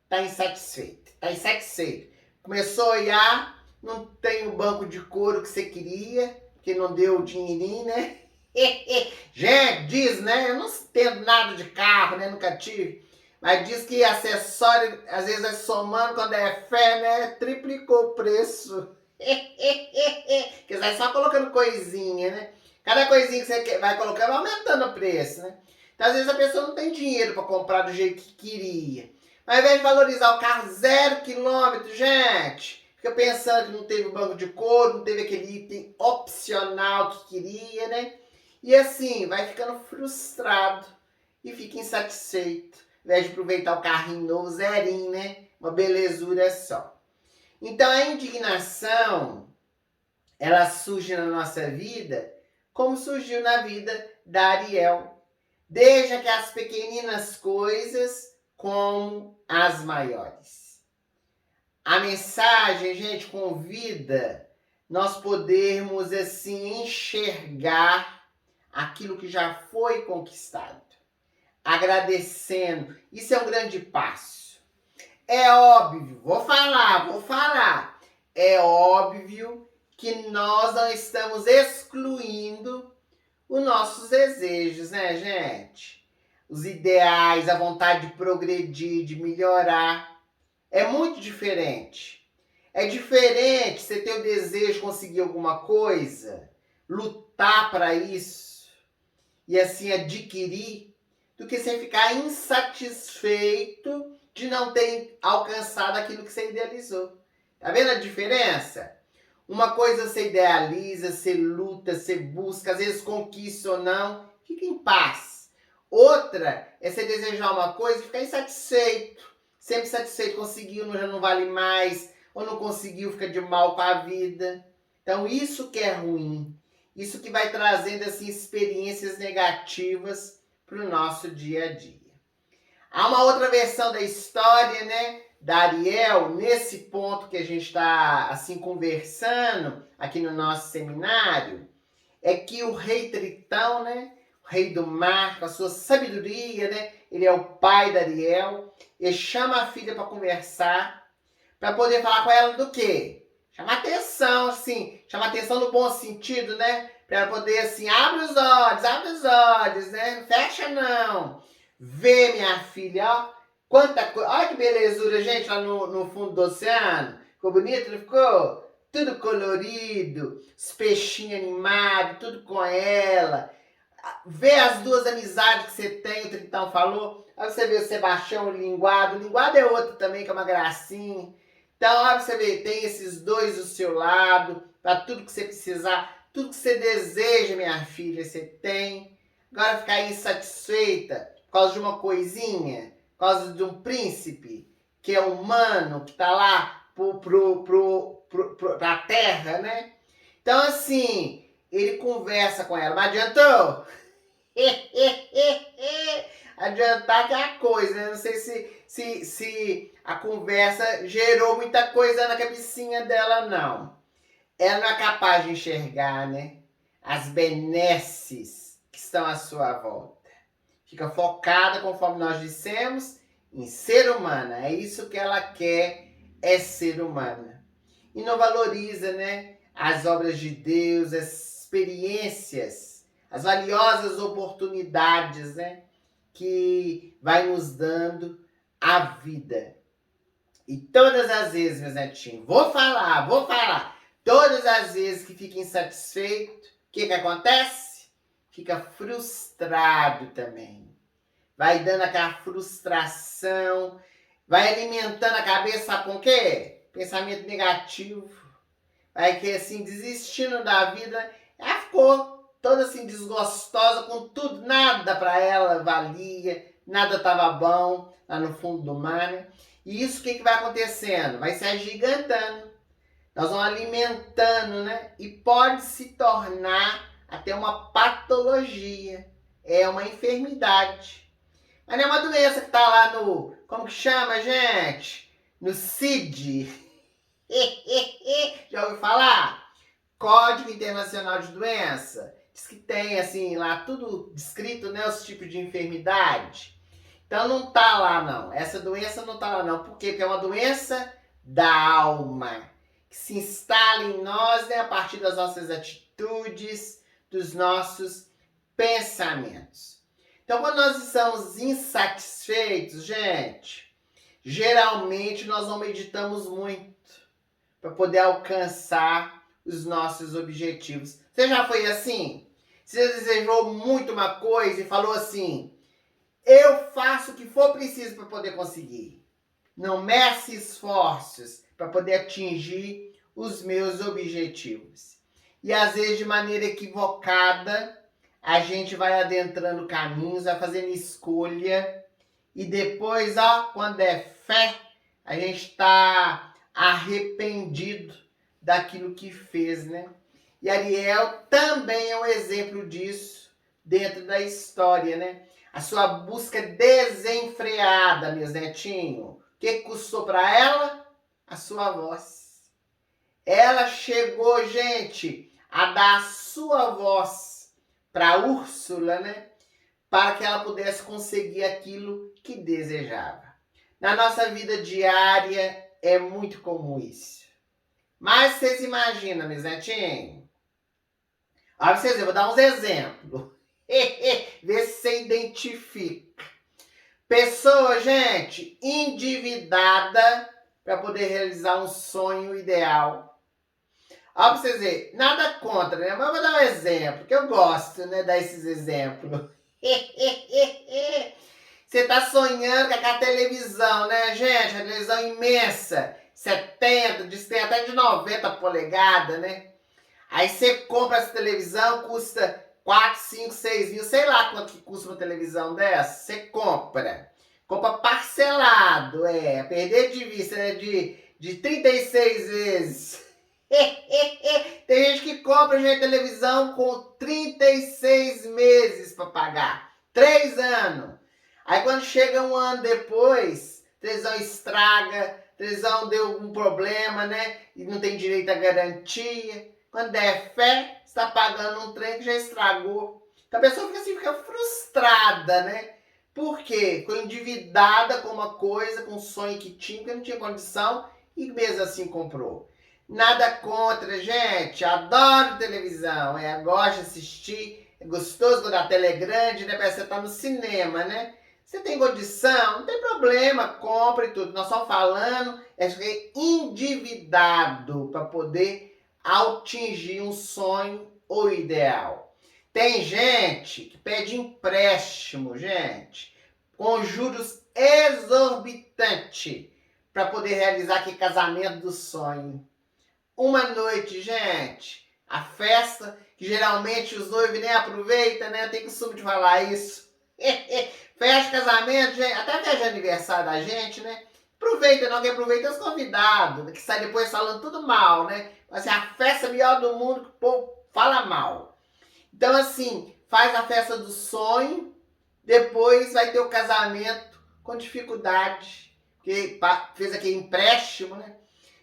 tá insatisfeito. Tá insatisfeito. Começou a olhar, não tem o banco de couro que você queria, que não deu o dinheirinho, né? Gente, diz, né? Eu não entendo nada de carro, né? Nunca tive. Mas diz que acessório, às vezes, é somando, quando é fé, né? Triplicou o preço. Porque você vai só colocando coisinha, né? Cada coisinha que você vai colocando, vai aumentando o preço, né? Então, às vezes, a pessoa não tem dinheiro para comprar do jeito que queria. Mas, ao invés de valorizar o carro 0 quilômetro, gente, fica pensando que não teve o banco de couro, não teve aquele item opcional que queria, né? E assim, vai ficando frustrado e fica insatisfeito. Ao invés de aproveitar o carrinho novo, zerinho, né? Uma belezura só. Então, a indignação, ela surge na nossa vida como surgiu na vida da Ariel. Desde aquelas pequeninas coisas como as maiores. A mensagem, gente, convida nós podermos, assim, enxergar aquilo que já foi conquistado. Agradecendo. Isso é um grande passo. É óbvio, vou falar. É óbvio que nós não estamos excluindo os nossos desejos, né, gente? Os ideais, a vontade de progredir, de melhorar. É muito diferente. É diferente você ter o desejo de conseguir alguma coisa, lutar para isso e assim adquirir, do que você ficar insatisfeito de não ter alcançado aquilo que você idealizou. Tá vendo a diferença? Uma coisa você idealiza, você luta, você busca, às vezes conquista ou não, fica em paz. Outra é você desejar uma coisa e ficar insatisfeito. Sempre satisfeito, conseguiu, já não vale mais, ou não conseguiu, fica de mal com a vida. Então isso que é ruim, isso que vai trazendo assim, experiências negativas para o nosso dia a dia. Há uma outra versão da história, né, da Ariel, nesse ponto que a gente está assim conversando aqui no nosso seminário, é que o rei Tritão, né, o rei do mar, com a sua sabedoria, né, ele é o pai da Ariel, ele chama a filha para conversar, para poder falar com ela do quê? Chamar atenção, assim, chamar atenção no bom sentido, né, para ela poder assim, abre os olhos, né, não fecha não. Vê, minha filha, ó, quanta coisa. Olha que belezura, gente, lá no fundo do oceano. Ficou bonito, não ficou? Tudo colorido, os peixinhos animados, tudo com ela. Vê as duas amizades que você tem, o Tritão falou. Aí você vê o Sebastião, o Linguado. O Linguado é outro também, que é uma gracinha. Então, olha você vê, tem esses dois do seu lado, para tudo que você precisar, tudo que você deseja, minha filha, você tem. Agora ficar insatisfeita por causa de uma coisinha, por causa de um príncipe que é humano, que está lá pra terra, né? Então, assim, ele conversa com ela, mas adiantou? Adiantar que é a coisa, né? Não sei se se a conversa gerou muita coisa na cabecinha dela, não. Ela não é capaz de enxergar, né? As benesses que estão à sua volta. Fica focada, conforme nós dissemos, em ser humana. É isso que ela quer, é ser humana. E não valoriza, né, as obras de Deus, as experiências, as valiosas oportunidades, né, que vai nos dando a vida. E todas as vezes, meus netinhos, vou falar, todas as vezes que fica insatisfeito, o que acontece? Fica frustrado também. Vai dando aquela frustração, vai alimentando a cabeça, sabe com o quê? Pensamento negativo. Vai que assim, desistindo da vida, ela ficou toda assim desgostosa com tudo, nada para ela valia, nada estava bom lá no fundo do mar, né? E isso o que vai acontecendo? Vai se agigantando. Nós vamos alimentando, né? E pode se tornar até uma patologia. É uma enfermidade. Mas não é uma doença que está lá no... Como que chama, gente? No CID. Já ouviu falar? Código Internacional de Doença. Diz que tem, assim, lá tudo descrito, né? Os tipos de enfermidade. Então não tá lá, não. Essa doença não tá lá, não. Por quê? Porque é uma doença da alma, que se instala em nós, né, a partir das nossas atitudes, dos nossos pensamentos. Então, quando nós estamos insatisfeitos, gente, geralmente nós não meditamos muito para poder alcançar os nossos objetivos. Você já foi assim? Você desejou muito uma coisa e falou assim: eu faço o que for preciso para poder conseguir. Não meço esforços para poder atingir os meus objetivos. E às vezes, de maneira equivocada, a gente vai adentrando caminhos, vai fazendo escolha. E depois, ó, quando é fé, a gente está arrependido daquilo que fez, né? E Ariel também é um exemplo disso dentro da história, né? A sua busca desenfreada, meus netinhos. O que custou para ela? A sua voz. Ela chegou, gente, a dar a sua voz para Úrsula, né? Para que ela pudesse conseguir aquilo que desejava. Na nossa vida diária é muito comum isso. Mas vocês imaginam, meus netinhos? Olha, vocês, eu vou dar uns exemplos. Vê se você identifica. Pessoa, gente, endividada para poder realizar um sonho ideal. Olha pra vocês verem, nada contra, né? Mas eu vou dar um exemplo, que eu gosto, né, dar esses exemplos. Você tá sonhando com aquela televisão, né, gente? A televisão imensa, 70, diz que tem até de 90 polegadas, né? Aí você compra essa televisão, custa 4, 5, 6 mil, sei lá quanto que custa uma televisão dessa. Você compra. Compra parcelado, perder de vista, né? De 36 vezes. Tem gente que compra, gente, televisão com 36 meses para pagar. 3 anos. Aí quando chega um ano depois, a televisão estraga, a televisão deu um problema, né? E não tem direito à garantia. Quando der fé, você está pagando um trem que já estragou. Então a pessoa fica assim, fica frustrada, né? Por quê? Ficou endividada com uma coisa, com um sonho que tinha, que não tinha condição, e mesmo assim comprou. Nada contra, gente. Adoro televisão. Gosto de assistir. É gostoso quando a tela é grande, né? Parece que você tá no cinema, né? Você tem condição? Não tem problema. Compra e tudo. Nós só falando é ficar endividado para poder atingir um sonho ou ideal. Tem gente que pede empréstimo, gente, com juros exorbitantes para poder realizar aquele casamento do sonho. Uma noite, gente, a festa, que geralmente os noivos nem aproveitam, né? Eu tenho costume de falar isso. Festa, casamento, gente, até festa de aniversário da gente, né? Aproveita, não, quem aproveita é os convidados, que sai depois falando tudo mal, né? Assim, a festa melhor do mundo que o povo fala mal. Então, assim, faz a festa do sonho, depois vai ter o casamento com dificuldade, porque fez aquele empréstimo, né?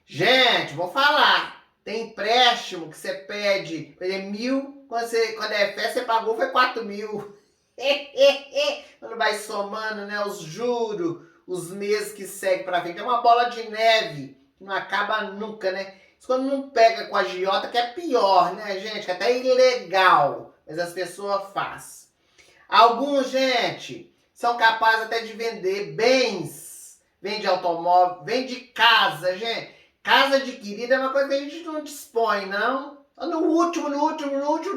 Gente, vou falar, tem empréstimo que você pede, por exemplo, 1.000, quando é festa, você pagou, foi 4.000. Quando vai somando, né, os juros, os meses que seguem para frente, é uma bola de neve, que não acaba nunca, né? Isso quando não pega com a agiota, que é pior, né, gente? Que até é ilegal, mas as pessoas fazem. Alguns, gente, são capazes até de vender bens. Vende automóvel, vende casa, gente. Casa adquirida é uma coisa que a gente não dispõe, não. No último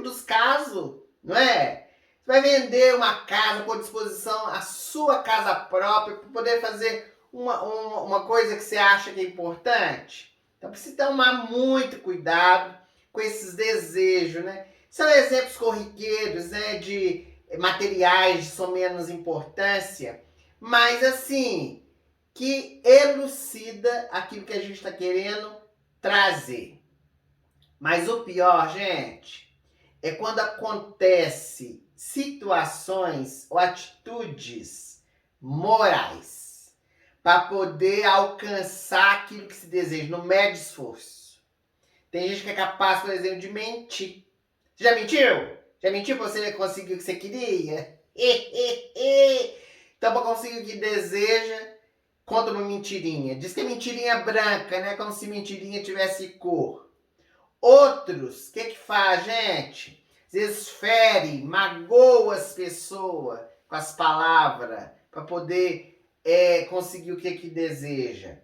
dos casos, não é? Você vai vender uma casa, por disposição a sua casa própria, para poder fazer uma coisa que você acha que é importante. Então precisa tomar muito cuidado com esses desejos, né? São exemplos corriqueiros, né, de materiais de só menos importância, mas assim, que elucida aquilo que a gente está querendo trazer. Mas o pior, gente, é quando acontece situações ou atitudes morais para poder alcançar aquilo que se deseja, no médio esforço. Tem gente que é capaz, por exemplo, de mentir. Você já mentiu? Já mentiu para você conseguir o que você queria? Então, para conseguir o que deseja, conta uma mentirinha. Diz que é mentirinha branca, né? Como se mentirinha tivesse cor. Outros, o que faz, gente? Às vezes fere, magoa as pessoas com as palavras para poder conseguir o que deseja.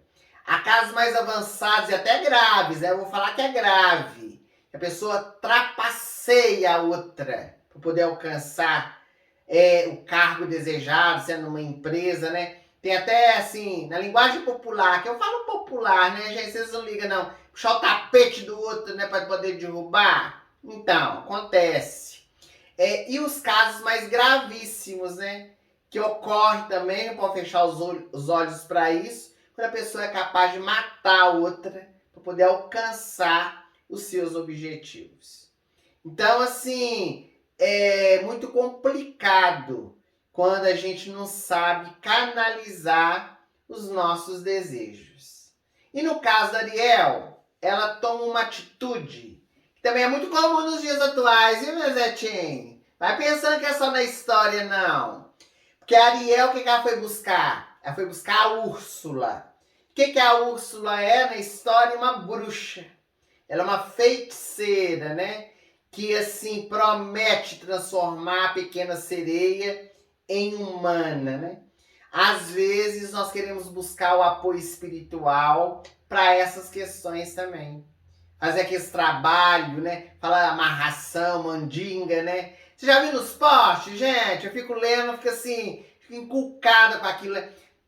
Há casos mais avançados e até graves, né? Eu vou falar que é grave. A pessoa trapaceia a outra para poder alcançar o cargo desejado, sendo uma empresa, né? Tem até, assim, na linguagem popular, que eu falo popular, né, gente? Vocês não ligam, não. Puxar o tapete do outro, né, para poder derrubar. Então, acontece. E os casos mais gravíssimos, né? Que ocorre também, não pode fechar os olhos para isso, quando a pessoa é capaz de matar a outra para poder alcançar os seus objetivos. Então, assim, é muito complicado quando a gente não sabe canalizar os nossos desejos. E no caso da Ariel, ela toma uma atitude que também é muito comum nos dias atuais, viu, meu Zetinho? Vai pensando que é só na história, não. Porque a Ariel, o que ela foi buscar? Ela foi buscar a Úrsula. O que a Úrsula é na história? Uma bruxa. Ela é uma feiticeira, né? Que, assim, promete transformar a pequena sereia em humana, né? Às vezes, nós queremos buscar o apoio espiritual para essas questões também. Fazer aquele trabalho, né? Falar amarração, mandinga, né? Você já viu nos posts, gente? Eu fico lendo, fico assim, fico inculcada com aquilo.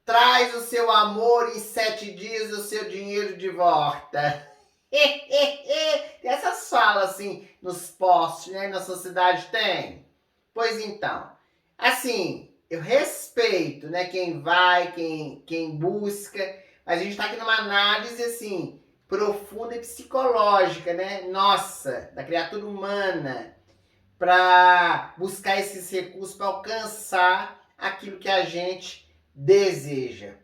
Traz o seu amor em 7 dias e o seu dinheiro de volta. Tem essas falas assim nos posts, né? Na sociedade tem. Pois então, assim, eu respeito, né? Quem vai, quem busca, mas a gente tá aqui numa análise assim profunda e psicológica, né? Nossa, da criatura humana, para buscar esses recursos para alcançar aquilo que a gente deseja.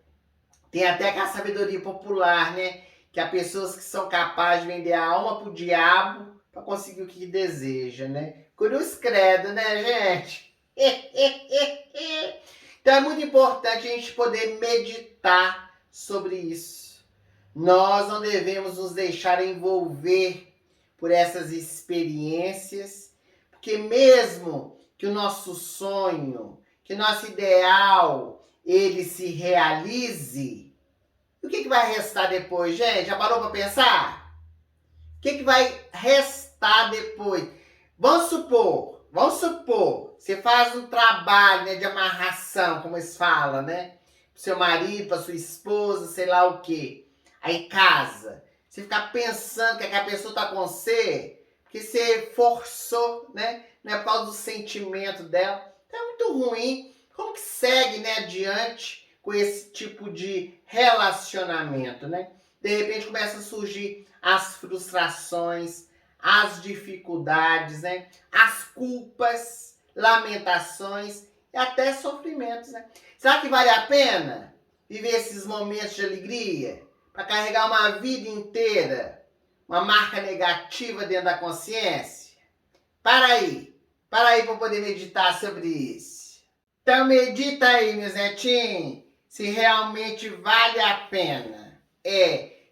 Tem até aquela sabedoria popular, né? Que há pessoas que são capazes de vender a alma pro diabo para conseguir o que deseja, né? Cruz credo, né, gente? Então é muito importante a gente poder meditar sobre isso. Nós não devemos nos deixar envolver por essas experiências, porque mesmo que o nosso sonho, que o nosso ideal, ele se realize, o que vai restar depois, gente? Já parou para pensar? O que vai restar depois? Vamos supor, você faz um trabalho, né, de amarração, como eles falam, né? Pro seu marido, pra sua esposa, sei lá o quê. Aí casa. Você ficar pensando que a pessoa tá com você, porque você forçou, né? Não é por causa do sentimento dela. Então é muito ruim. Como que segue, né, adiante com esse tipo de relacionamento, né? De repente começa a surgir as frustrações, as dificuldades, né? As culpas, lamentações e até sofrimentos, né? Será que vale a pena viver esses momentos de alegria para carregar uma vida inteira, uma marca negativa dentro da consciência? Para aí para poder meditar sobre isso. Então medita aí, meus netinhos, se realmente vale a pena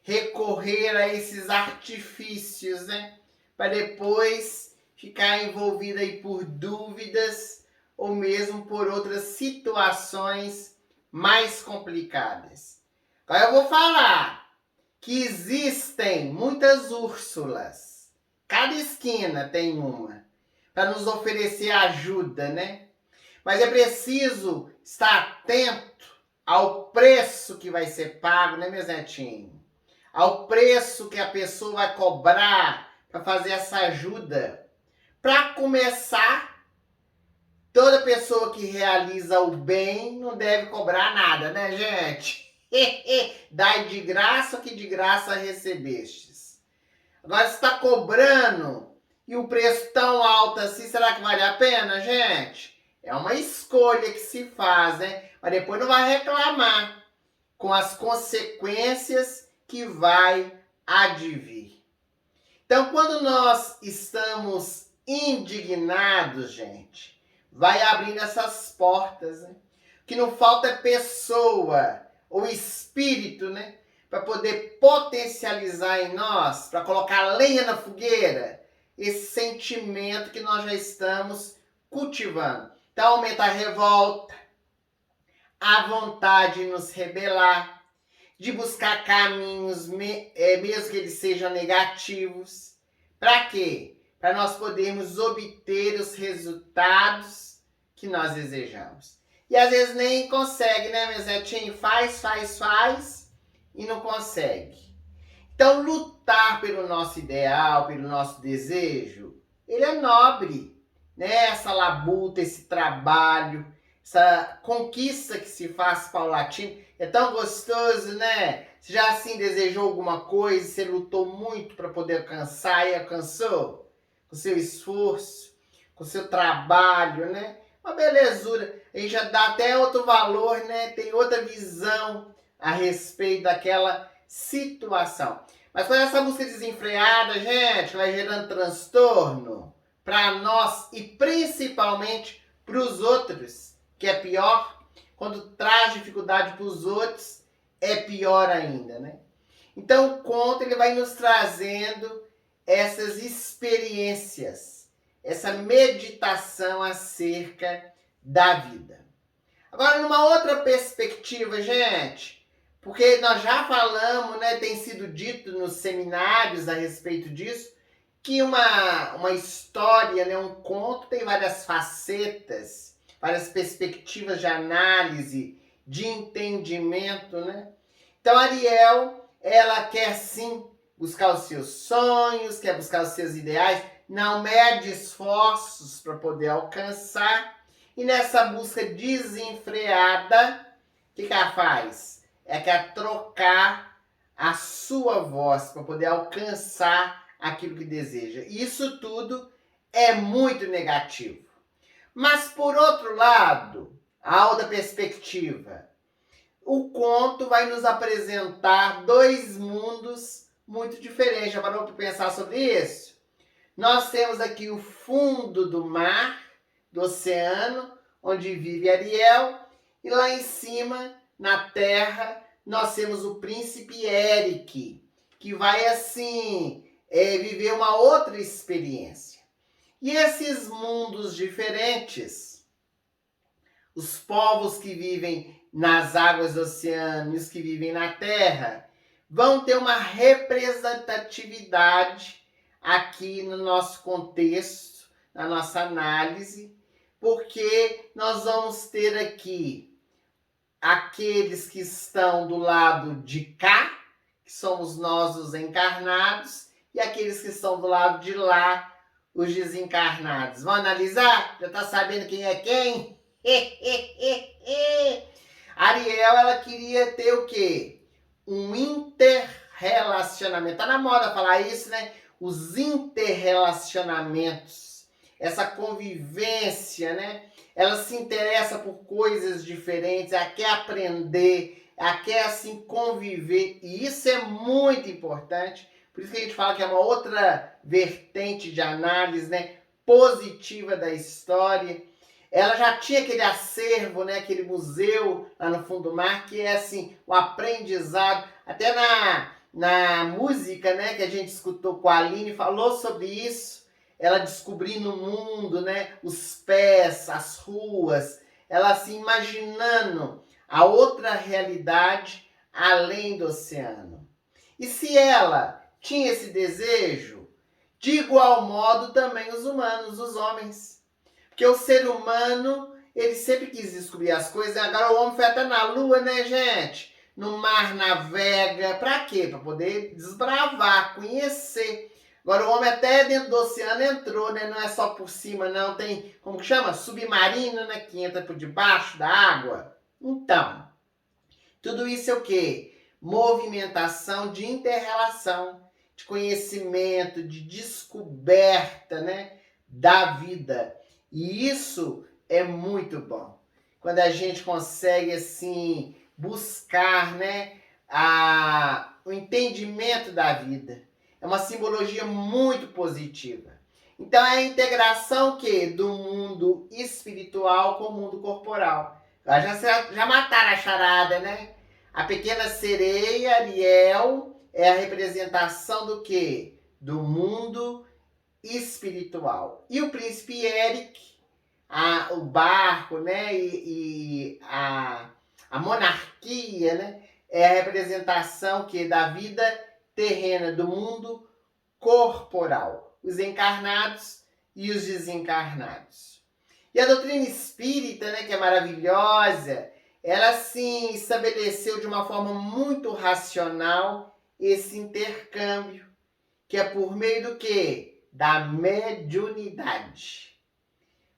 recorrer a esses artifícios, né? Para depois ficar envolvido aí por dúvidas ou mesmo por outras situações mais complicadas. Agora eu vou falar que existem muitas Úrsulas. Cada esquina tem uma para nos oferecer ajuda, né? Mas é preciso estar atento ao preço que vai ser pago, né, meus netinhos? Ao preço que a pessoa vai cobrar para fazer essa ajuda. Para começar, toda pessoa que realiza o bem não deve cobrar nada, né, gente? Dai de graça o que de graça recebestes. Agora, se está cobrando e o preço tão alto assim, será que vale a pena, gente? É uma escolha que se faz, né? Mas depois não vai reclamar com as consequências que vai advir. Então, quando nós estamos indignados, gente, vai abrindo essas portas, né? O que não falta é pessoa ou espírito, né? Para poder potencializar em nós, para colocar lenha na fogueira, esse sentimento que nós já estamos cultivando. Então aumenta a revolta, a vontade de nos rebelar, de buscar caminhos, mesmo que eles sejam negativos. Para quê? Para nós podermos obter os resultados que nós desejamos. E às vezes nem consegue, né, meus netinhos? Faz e não consegue. Então, lutar pelo nosso ideal, pelo nosso desejo, ele é nobre, né? Essa labuta, esse trabalho, essa conquista que se faz paulatino, é tão gostoso, né? Você já assim desejou alguma coisa, você lutou muito para poder alcançar e alcançou? Com seu esforço, com seu trabalho, né? Uma belezura. A gente já dá até outro valor, né? Tem outra visão a respeito daquela situação. Mas quando essa busca desenfreada, gente, vai gerando transtorno para nós e principalmente para os outros, que é pior. Quando traz dificuldade para os outros, é pior ainda, né? Então o conto ele vai nos trazendo essas experiências, essa meditação acerca da vida. Agora, numa outra perspectiva, gente, porque nós já falamos, né, tem sido dito nos seminários a respeito disso, que uma história, né, um conto tem várias facetas, várias perspectivas de análise, de entendimento, né? Então, Ariel, ela quer sim buscar os seus sonhos, quer buscar os seus ideais, não mede esforços para poder alcançar, e nessa busca desenfreada, o que ela faz? É que é trocar a sua voz para poder alcançar aquilo que deseja. Isso tudo é muito negativo. Mas, por outro lado, a outra perspectiva, o conto vai nos apresentar dois mundos muito diferentes. Já parou para pensar sobre isso? Nós temos aqui o fundo do mar, do oceano, onde vive Ariel, e lá em cima, na terra, nós temos o príncipe Eric, que vai assim viver uma outra experiência. E esses mundos diferentes, os povos que vivem nas águas do oceano e os que vivem na terra, vão ter uma representatividade aqui no nosso contexto, na nossa análise, porque nós vamos ter aqui aqueles que estão do lado de cá, que somos nós os encarnados, e aqueles que estão do lado de lá, os desencarnados. Vamos analisar? Já está sabendo quem é quem? Ariel, ela queria ter o quê? Um interrelacionamento. Tá na moda falar isso, né? Os interrelacionamentos. essa convivência, né? Ela se interessa por coisas diferentes, ela quer aprender, ela quer assim conviver, e isso é muito importante. Por isso que a gente fala que é uma outra vertente de análise, né, positiva da história. Ela já tinha aquele acervo, né, aquele museu lá no fundo do mar, que é assim, o aprendizado. Até na música, né, que a gente escutou com a Aline, falou sobre isso. Ela descobrindo o mundo, né, os pés, as ruas, ela assim imaginando a outra realidade além do oceano. E se ela tinha esse desejo, de igual modo também os humanos, os homens. Porque o ser humano, ele sempre quis descobrir as coisas. Agora o homem foi até na lua, né, gente? No mar navega. Pra quê? Pra poder desbravar, conhecer. Agora o homem até dentro do oceano entrou, né? Não é só por cima, não. Tem, como que chama? Submarino, né? Que entra por debaixo da água. Então, tudo isso é o quê? Movimentação de inter-relação, de conhecimento, de descoberta, né, da vida. E isso é muito bom. Quando a gente consegue assim buscar, né, o entendimento da vida. É uma simbologia muito positiva. Então é a integração que do mundo espiritual com o mundo corporal. Já mataram a charada, né? A pequena sereia, Ariel, é a representação do quê? Do mundo espiritual. E o príncipe Eric, o barco, né? E a monarquia, né? É a representação que da vida terrena, do mundo corporal. Os encarnados e os desencarnados. E a doutrina espírita, né? Que é maravilhosa, ela sim estabeleceu de uma forma muito racional esse intercâmbio, que é por meio do quê? Da mediunidade.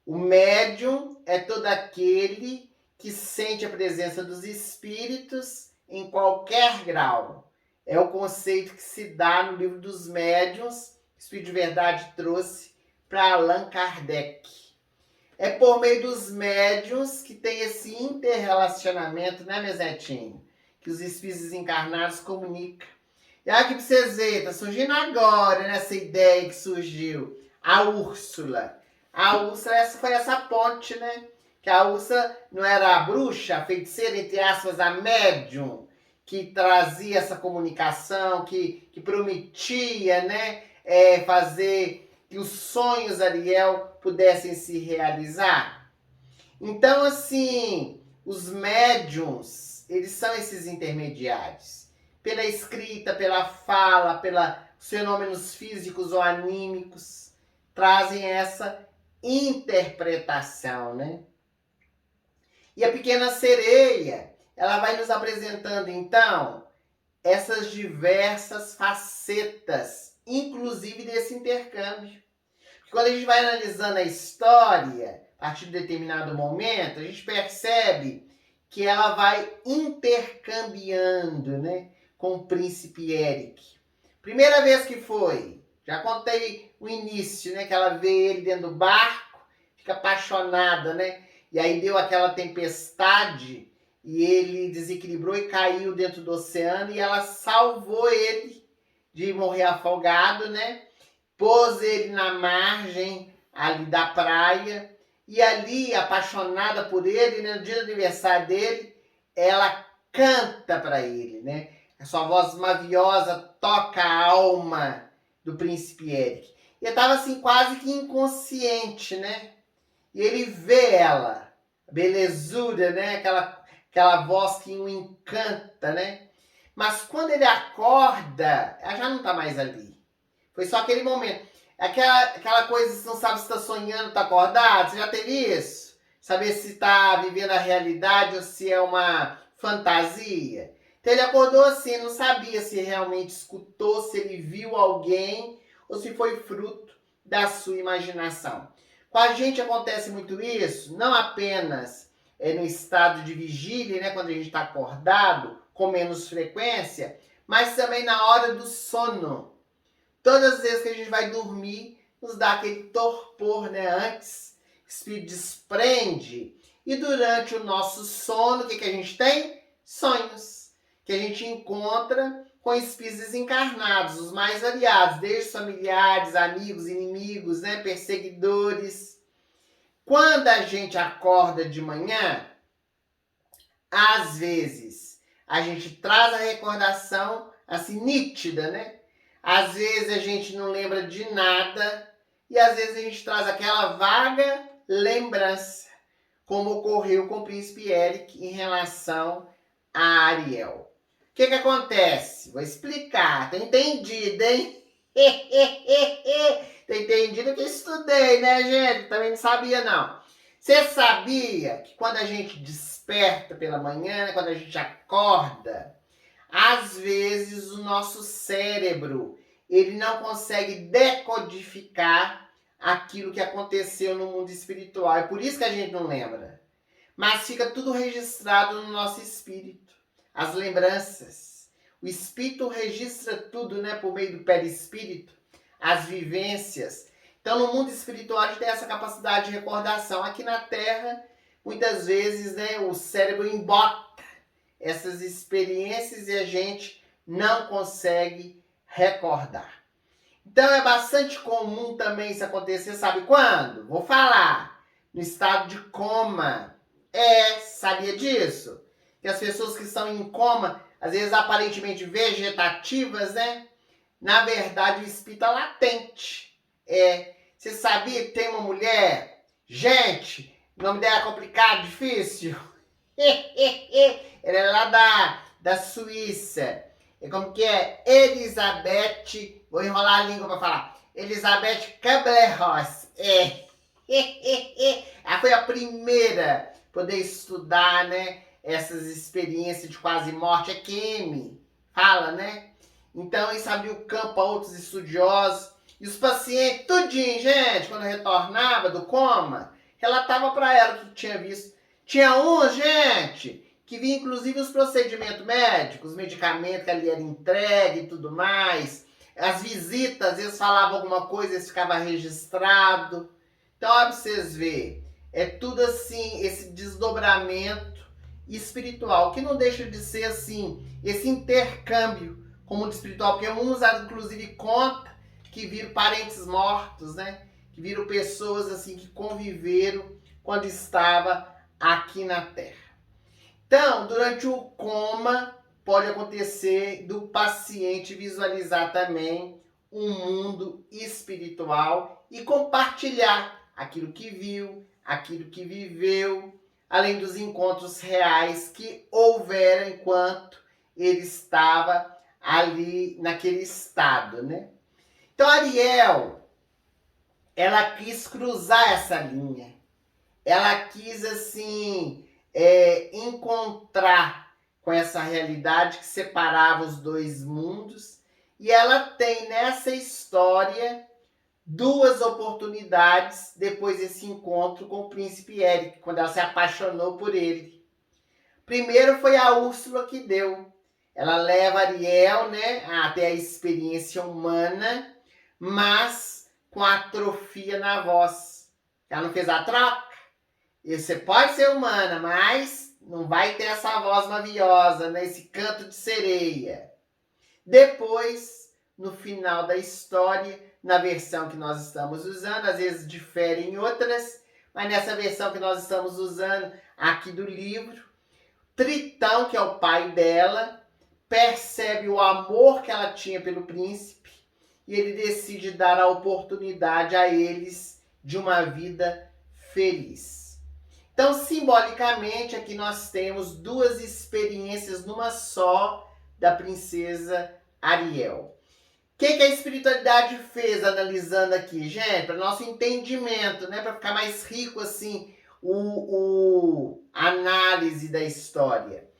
O médium é todo aquele que sente a presença dos espíritos em qualquer grau. É o conceito que se dá no livro dos médiuns, que o Espírito de Verdade trouxe para Allan Kardec. É por meio dos médiuns que tem esse interrelacionamento, né, meus netinhos? Que os espíritos desencarnados comunicam. E aqui pra vocês verem, tá surgindo agora, né, essa ideia que surgiu. A Úrsula. A Úrsula, essa foi essa ponte, né? Que a Úrsula não era a bruxa, a feiticeira, entre aspas, a médium, que trazia essa comunicação, que prometia, né, fazer que os sonhos, Ariel, pudessem se realizar. Então, assim, os médiums, eles são esses intermediários. Pela escrita, pela fala, pelos fenômenos físicos ou anímicos, trazem essa interpretação, né? E a pequena sereia, ela vai nos apresentando, então, essas diversas facetas, inclusive desse intercâmbio. Porque quando a gente vai analisando a história, a partir de determinado momento, a gente percebe que ela vai intercambiando, né, com o príncipe Eric. Primeira vez que foi, já contei o início, né, que ela vê ele dentro do barco, fica apaixonada, né, e aí deu aquela tempestade e ele desequilibrou e caiu dentro do oceano e ela salvou ele de morrer afogado, né? Pôs ele na margem ali da praia e ali, apaixonada por ele, né, no dia do aniversário dele, ela canta para ele, né? A sua voz maviosa toca a alma do príncipe Eric. E ele estava assim quase que inconsciente, né? E ele vê ela, a belezura, né? Aquela voz que o encanta, né? Mas quando ele acorda, ela já não está mais ali. Foi só aquele momento. Aquela coisa, você não sabe se está sonhando, está acordado. Você já teve isso? Saber se está vivendo a realidade ou se é uma fantasia. Então ele acordou assim, não sabia se realmente escutou, se ele viu alguém ou se foi fruto da sua imaginação. Com a gente acontece muito isso, não apenas no estado de vigília, né, quando a gente está acordado, com menos frequência, mas também na hora do sono. Todas as vezes que a gente vai dormir, nos dá aquele torpor, né? Antes, o espírito desprende. E durante o nosso sono, o que a gente tem? Sonhos. Que a gente encontra com espíritos desencarnados, os mais variados, desde familiares, amigos, inimigos, né? Perseguidores. Quando a gente acorda de manhã, às vezes, a gente traz a recordação assim nítida, né? Às vezes a gente não lembra de nada e às vezes a gente traz aquela vaga lembrança, como ocorreu com o príncipe Eric em relação a Ariel. O que acontece? Vou explicar. Tá entendido, hein? Tá entendido que eu estudei, né, gente? Também não sabia, não. Você sabia que quando a gente desperta pela manhã, né, quando a gente acorda, às vezes o nosso cérebro ele não consegue decodificar aquilo que aconteceu no mundo espiritual. É por isso que a gente não lembra. Mas fica tudo registrado no nosso espírito. As lembranças. O espírito registra tudo, né, por meio do perispírito. As vivências. Então, no mundo espiritual, a gente tem essa capacidade de recordação. Aqui na Terra, muitas vezes, né, o cérebro embota essas experiências e a gente não consegue recordar. Então, é bastante comum também isso acontecer, sabe quando? Vou falar. No estado de coma. Sabia disso? Que as pessoas que estão em coma, às vezes aparentemente vegetativas, né? Na verdade, o espírito é latente. Você sabia que tem uma mulher? Gente, o nome dela é complicado, difícil. Ela é lá da Suíça. Como que é? Elizabeth. Vou enrolar a língua para falar. Elizabeth Kubler-Ross. Ela foi a primeira a poder estudar, né? Essas experiências de quase morte. É QM. Fala, né? Então, isso abriu campo a outros estudiosos. E os pacientes, tudinho, gente, quando retornava do coma, relatava para ela o que tinha visto. Tinha uns, gente, que via inclusive os procedimentos médicos, os medicamentos que ali eram entregue e tudo mais. As visitas, às vezes falavam alguma coisa, eles ficavam registrados. Então, olha para vocês verem. É tudo assim, esse desdobramento espiritual, que não deixa de ser assim, esse intercâmbio com o mundo espiritual, porque uns, inclusive, contam que viram parentes mortos, né? Que viram pessoas assim que conviveram quando estava aqui na Terra. Então, durante o coma, pode acontecer do paciente visualizar também um mundo espiritual e compartilhar aquilo que viu, aquilo que viveu, além dos encontros reais que houveram enquanto ele estava ali naquele estado, né? Então, Ariel, ela quis cruzar essa linha. Ela quis, assim, encontrar com essa realidade que separava os dois mundos. E ela tem nessa história duas oportunidades depois desse encontro com o príncipe Eric, quando ela se apaixonou por ele. Primeiro foi a Úrsula que deu. Ela leva Ariel, né, até a experiência humana, mas com atrofia na voz. Ela não fez a troca? E você pode ser humana, mas não vai ter essa voz maviosa, né? Esse canto de sereia. Depois, no final da história, na versão que nós estamos usando, às vezes difere em outras, mas nessa versão que nós estamos usando aqui do livro, Tritão, que é o pai dela, percebe o amor que ela tinha pelo príncipe e ele decide dar a oportunidade a eles de uma vida feliz. Então, simbolicamente, aqui nós temos duas experiências numa só da princesa Ariel. O que a espiritualidade fez analisando aqui, gente? Para nosso entendimento, né? Para ficar mais rico assim, a análise da história.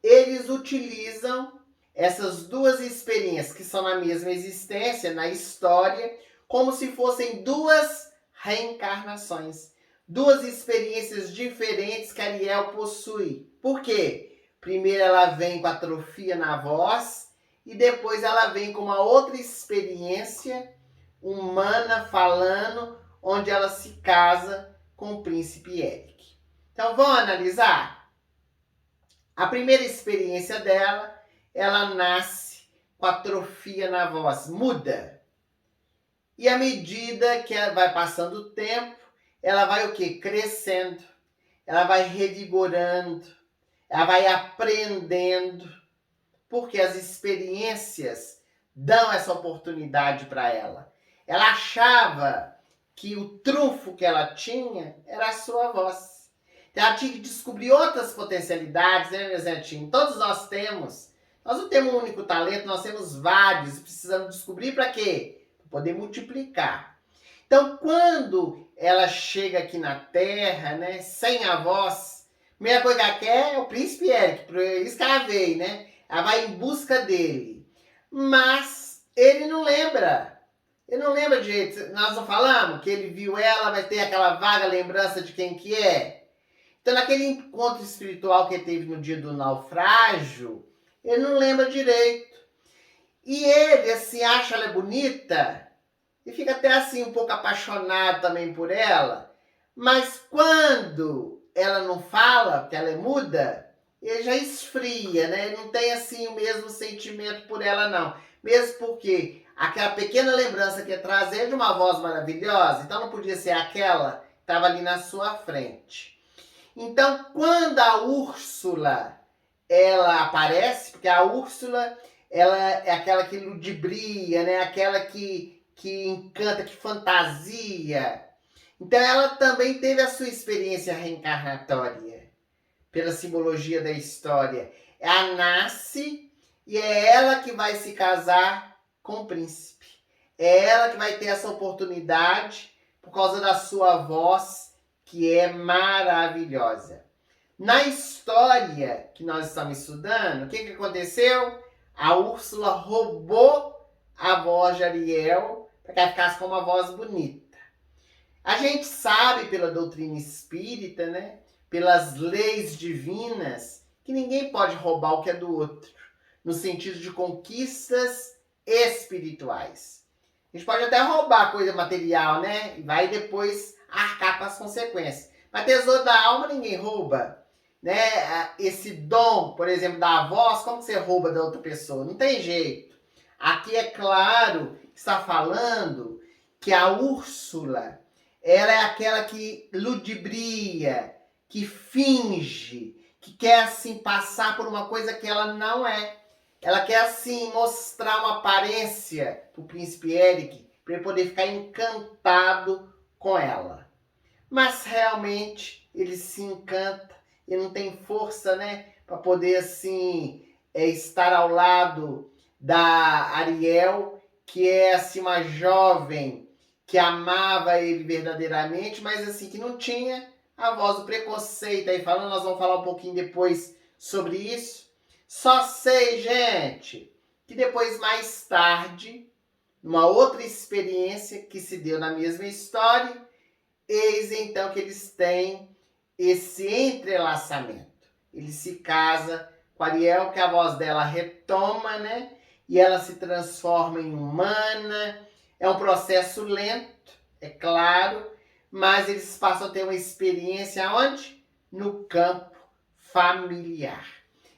Eles utilizam essas duas experiências que são na mesma existência, na história, como se fossem duas reencarnações. Duas experiências diferentes que Ariel possui. Por quê? Primeiro ela vem com atrofia na voz e depois ela vem com uma outra experiência humana falando, onde ela se casa com o príncipe Eric. Então vamos analisar? A primeira experiência dela, ela nasce com atrofia na voz, muda. E à medida que vai passando o tempo, ela vai o quê? Crescendo. Ela vai revigorando. Ela vai aprendendo. Porque as experiências dão essa oportunidade para ela. Ela achava que o trunfo que ela tinha era a sua voz. Ela tinha que descobrir outras potencialidades, né, meu Zentinho? Todos nós temos. Nós não temos um único talento, nós temos vários. Precisamos descobrir para quê? Para poder multiplicar. Então, quando ela chega aqui na Terra, né, sem a voz, a primeira coisa que ela quer é o príncipe Eric, por isso que ela veio, né? Ela vai em busca dele. Mas ele não lembra. Ele não lembra de jeito. Nós não falamos que ele viu ela, mas tem aquela vaga lembrança de quem que é. Então, naquele encontro espiritual que ele teve no dia do naufrágio, ele não lembra direito. E ele, assim, acha ela bonita e fica até, assim, um pouco apaixonado também por ela. Mas quando ela não fala, porque ela é muda, ele já esfria, né? Ele não tem, assim, o mesmo sentimento por ela, não. Mesmo porque aquela pequena lembrança que ia trazer de uma voz maravilhosa, então não podia ser aquela que estava ali na sua frente. Então, quando a Úrsula, ela aparece, porque a Úrsula, ela é aquela que ludibria, né? Aquela que encanta, que fantasia. Então, ela também teve a sua experiência reencarnatória, pela simbologia da história. Ela nasce e é ela que vai se casar com o príncipe. É ela que vai ter essa oportunidade por causa da sua voz, que é maravilhosa. Na história que nós estamos estudando, o que aconteceu? A Úrsula roubou a voz de Ariel para que ela ficasse com uma voz bonita. A gente sabe pela doutrina espírita, né, pelas leis divinas, que ninguém pode roubar o que é do outro, no sentido de conquistas espirituais. A gente pode até roubar coisa material, né, e vai depois arcar com as consequências. Mas tesouro da alma ninguém rouba, né? Esse dom, por exemplo, da voz, como que você rouba da outra pessoa? Não tem jeito. Aqui é claro que está falando que a Úrsula, ela é aquela que ludibria, que finge, que quer assim passar por uma coisa que ela não é. Ela quer assim mostrar uma aparência para o príncipe Eric, para ele poder ficar encantado com ela. Mas realmente ele se encanta, ele não tem força, né, para poder assim estar ao lado da Ariel, que é assim uma jovem que amava ele verdadeiramente, mas assim que não tinha a voz do preconceito. Aí falando, nós vamos falar um pouquinho depois sobre isso. Só sei, gente, que depois mais tarde, numa outra experiência que se deu na mesma história, eis então que eles têm esse entrelaçamento. Ele se casa com Ariel, que a voz dela retoma, né? E ela se transforma em humana. É um processo lento, é claro, mas eles passam a ter uma experiência onde? No campo familiar.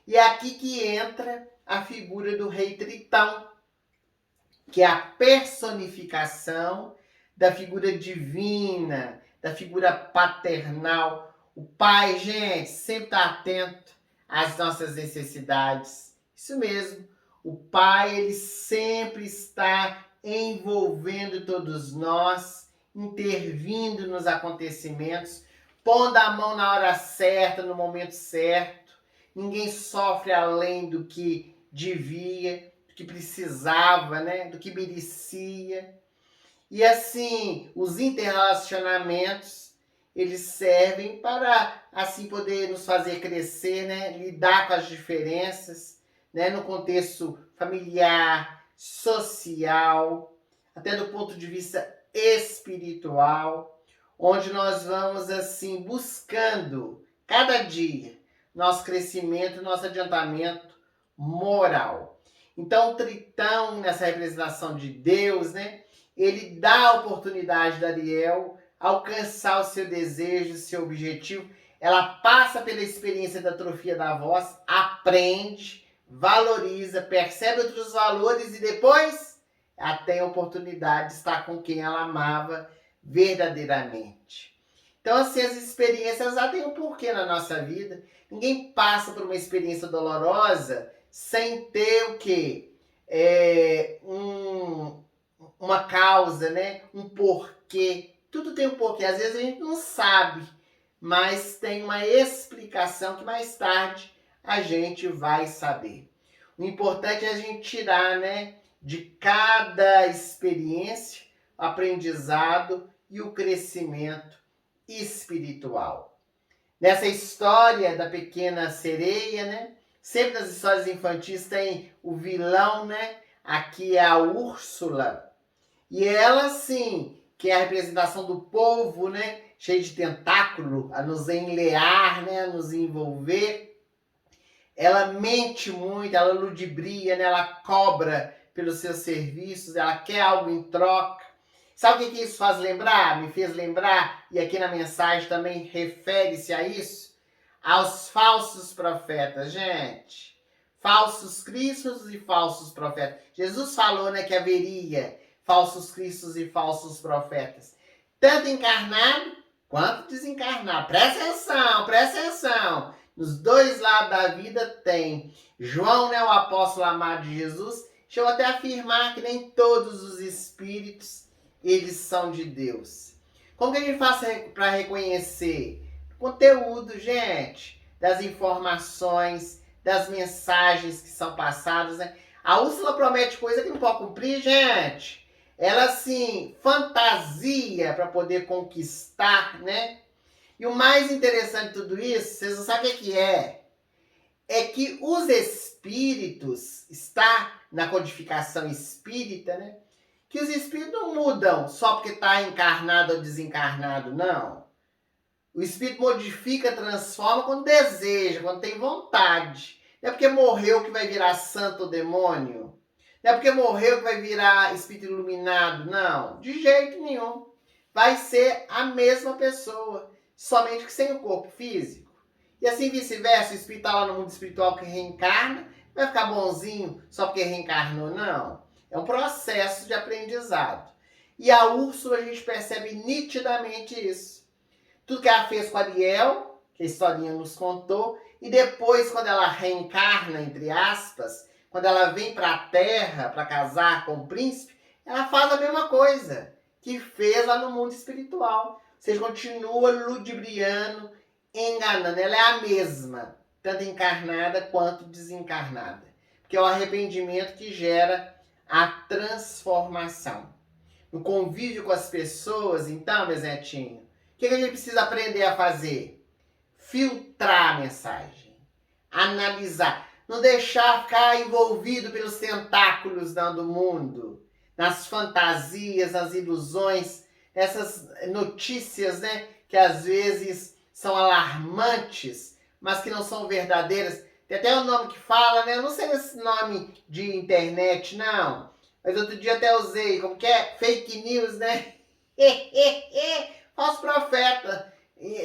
E é aqui que entra a figura do rei Tritão, que é a personificação da figura divina, da figura paternal. O pai, gente, sempre está atento às nossas necessidades. Isso mesmo. O pai, ele sempre está envolvendo todos nós, intervindo nos acontecimentos, pondo a mão na hora certa, no momento certo. Ninguém sofre além do que devia, do que precisava, né? Do que merecia. E assim, os interrelacionamentos, eles servem para assim poder nos fazer crescer, né? Lidar com as diferenças, né? No contexto familiar, social, até do ponto de vista espiritual, onde nós vamos assim buscando cada dia nosso crescimento, nosso adiantamento moral. Então, o Tritão, nessa representação de Deus, né? ele dá a oportunidade da Ariel alcançar o seu desejo, o seu objetivo. Ela passa pela experiência da atrofia da voz, aprende, valoriza, percebe outros valores e depois ela tem a oportunidade de estar com quem ela amava verdadeiramente. Então, assim, as experiências já têm um porquê na nossa vida. Ninguém passa por uma experiência dolorosa sem ter o quê? Uma causa, né? Um porquê. Tudo tem um porquê. Às vezes a gente não sabe, mas tem uma explicação que mais tarde a gente vai saber. O importante é a gente tirar, né, de cada experiência o aprendizado e o crescimento espiritual. Nessa história da pequena sereia, né, sempre nas histórias infantis tem o vilão, né? Aqui é a Úrsula. E ela, sim, que é a representação do povo, né? Cheio de tentáculo, a nos enlear, né? A nos envolver. Ela mente muito, ela ludibria, né? Ela cobra pelos seus serviços, ela quer algo em troca. Sabe o que isso faz lembrar? Me fez lembrar, e aqui na mensagem também refere-se a isso, aos falsos profetas, gente. Falsos cristos e falsos profetas. Jesus falou, né, que haveria falsos cristos e falsos profetas, tanto encarnado quanto desencarnado. Presta atenção, presta atenção. Nos dois lados da vida tem. João, né, o apóstolo amado de Jesus, chegou até a afirmar que nem todos os espíritos eles são de Deus. Como que a gente faz para reconhecer? Conteúdo, gente, das informações, das mensagens que são passadas, né? A Úrsula promete coisa que não pode cumprir, gente. Ela, assim, fantasia para poder conquistar, né? E o mais interessante de tudo isso, vocês não sabem o que é? É que os espíritos, está na codificação espírita, né? Que os espíritos não mudam só porque está encarnado ou desencarnado, não. O espírito modifica, transforma quando deseja, quando tem vontade. Não é porque morreu que vai virar santo ou demônio. Não é porque morreu que vai virar espírito iluminado, não. De jeito nenhum. Vai ser a mesma pessoa, somente que sem o corpo físico. E assim vice-versa, o espírito está lá no mundo espiritual que reencarna, vai ficar bonzinho só porque reencarnou, não. É um processo de aprendizado. E a Úrsula, a gente percebe nitidamente isso. Tudo que ela fez com a Ariel, que a historinha nos contou, e depois, quando ela reencarna, entre aspas, quando ela vem para a Terra para casar com o príncipe, ela faz a mesma coisa que fez lá no mundo espiritual. Ou seja, continua ludibriando, enganando. Ela é a mesma, tanto encarnada quanto desencarnada. Porque é o arrependimento que gera a transformação. No convívio com as pessoas, então, meu Zetinho, o que a gente precisa aprender a fazer? Filtrar a mensagem. Analisar. Não deixar ficar envolvido pelos tentáculos do mundo. Nas fantasias, nas ilusões. Essas notícias, né? Que às vezes são alarmantes, mas que não são verdadeiras. Tem até um nome que fala, né? Eu não sei esse nome de internet, não. Mas outro dia até usei, como que é? Fake news, né? Falso profeta.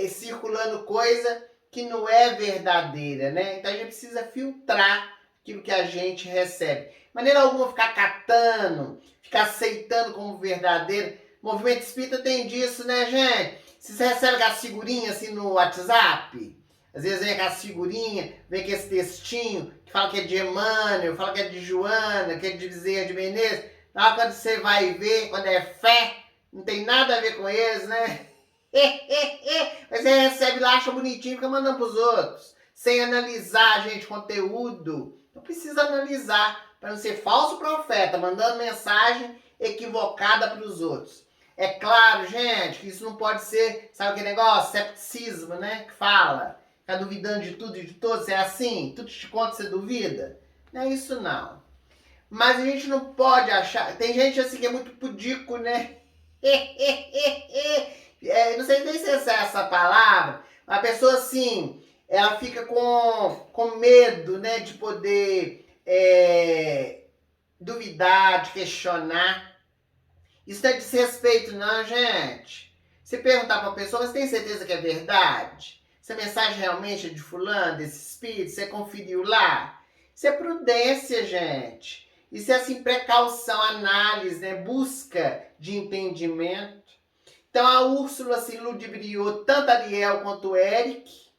Circulando coisa que não é verdadeira, né? Então a gente precisa filtrar aquilo que a gente recebe. De maneira alguma ficar catando, ficar aceitando como verdadeiro. O movimento espírita tem disso, né, gente? Você recebe aquelas figurinhas assim no WhatsApp? Às vezes vem aquela figurinha, vem com esse textinho, que fala que é de Emmanuel, fala que é de Joana, que é de Bezerra de Menezes. Então, quando você vai ver, quando é fé, não tem nada a ver com eles, né? Mas você recebe lá, acha bonitinho, fica mandando pros outros. Sem analisar, gente, conteúdo. Não precisa analisar, para não ser falso profeta, mandando mensagem equivocada para os outros. É claro, gente, que isso não pode ser, sabe aquele negócio? Cepticismo, né? Que fala. Ficar duvidando de tudo e de todos, é assim? Tudo te conta, você duvida? Não é isso, não. Mas a gente não pode achar... Tem gente assim que é muito pudico, né? Não sei nem se é essa palavra. A pessoa, assim, ela fica com medo, né? De poder duvidar, de questionar. Isso não é desrespeito, não, gente. Se perguntar para a pessoa, você tem certeza que é verdade? Essa mensagem realmente é de fulano, desse espírito? Você conferiu lá? Isso é prudência, gente. Isso é, assim, precaução, análise, né? Busca de entendimento. Então, a Úrsula se ludibriou tanto Ariel quanto Eric.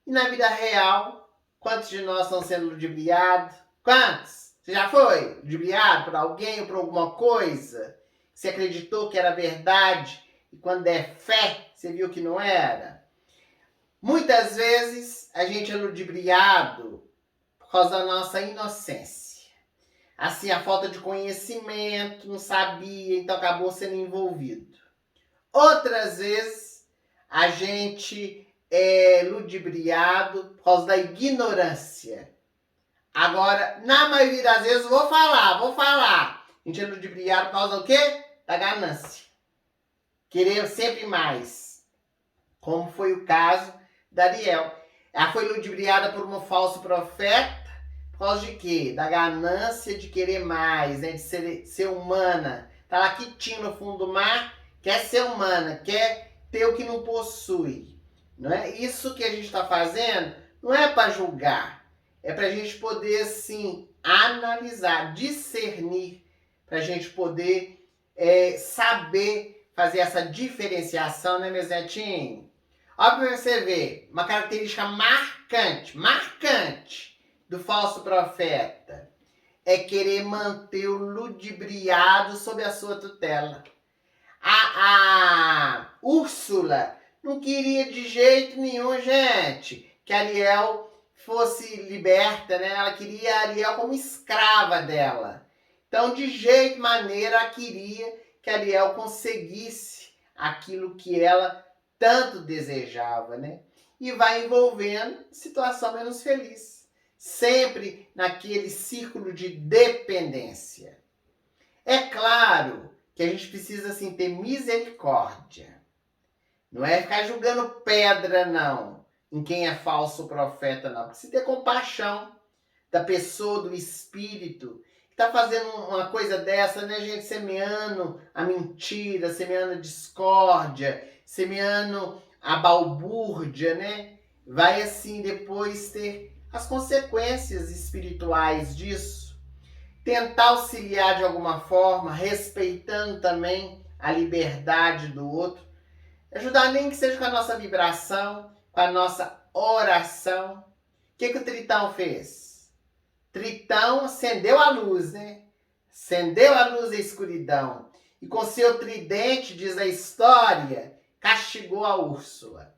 E na vida real, quantos de nós estão sendo ludibriados? Quantos? Você já foi ludibriado por alguém ou por alguma coisa? Você acreditou que era verdade e quando é fé, você viu que não era? Muitas vezes a gente é ludibriado por causa da nossa inocência. Assim, a falta de conhecimento, não sabia, então acabou sendo envolvido. Outras vezes a gente é ludibriado por causa da ignorância. Agora, na maioria das vezes, vou falar. A gente é ludibriado por causa do quê? Da ganância. Querer sempre mais. Como foi o caso da Ariel. Ela foi ludibriada por um falso profeta por causa de quê? Da ganância de querer mais, né? De ser humana. Tá lá quietinho no fundo do mar, quer ser humana, quer ter o que não possui. Não é? Isso que a gente está fazendo não é para julgar. É para a gente poder, assim, analisar, discernir, para a gente poder saber fazer essa diferenciação, né, meus netinhos? Olha para você ver, uma característica marcante do falso profeta é querer manter o ludibriado sob a sua tutela. A Úrsula não queria de jeito nenhum, gente, que Ariel fosse liberta, né? Ela queria Ariel como escrava dela. Então, de jeito maneira, ela queria que Ariel conseguisse aquilo que ela tanto desejava, né? E vai envolvendo situação menos feliz. Sempre naquele círculo de dependência. É claro que a gente precisa, assim, ter misericórdia. Não é ficar julgando pedra, não, em quem é falso profeta, não. Precisa ter compaixão da pessoa, do espírito, que está fazendo uma coisa dessa, né, gente? Semeando a mentira, semeando a discórdia, semeando a balbúrdia, né? Vai, assim, depois ter as consequências espirituais disso. Tentar auxiliar de alguma forma, respeitando também a liberdade do outro. Ajudar nem que seja com a nossa vibração, com a nossa oração. O que o Tritão fez? Tritão acendeu a luz, né? Acendeu a luz da escuridão. E com seu tridente, diz a história, castigou a Úrsula.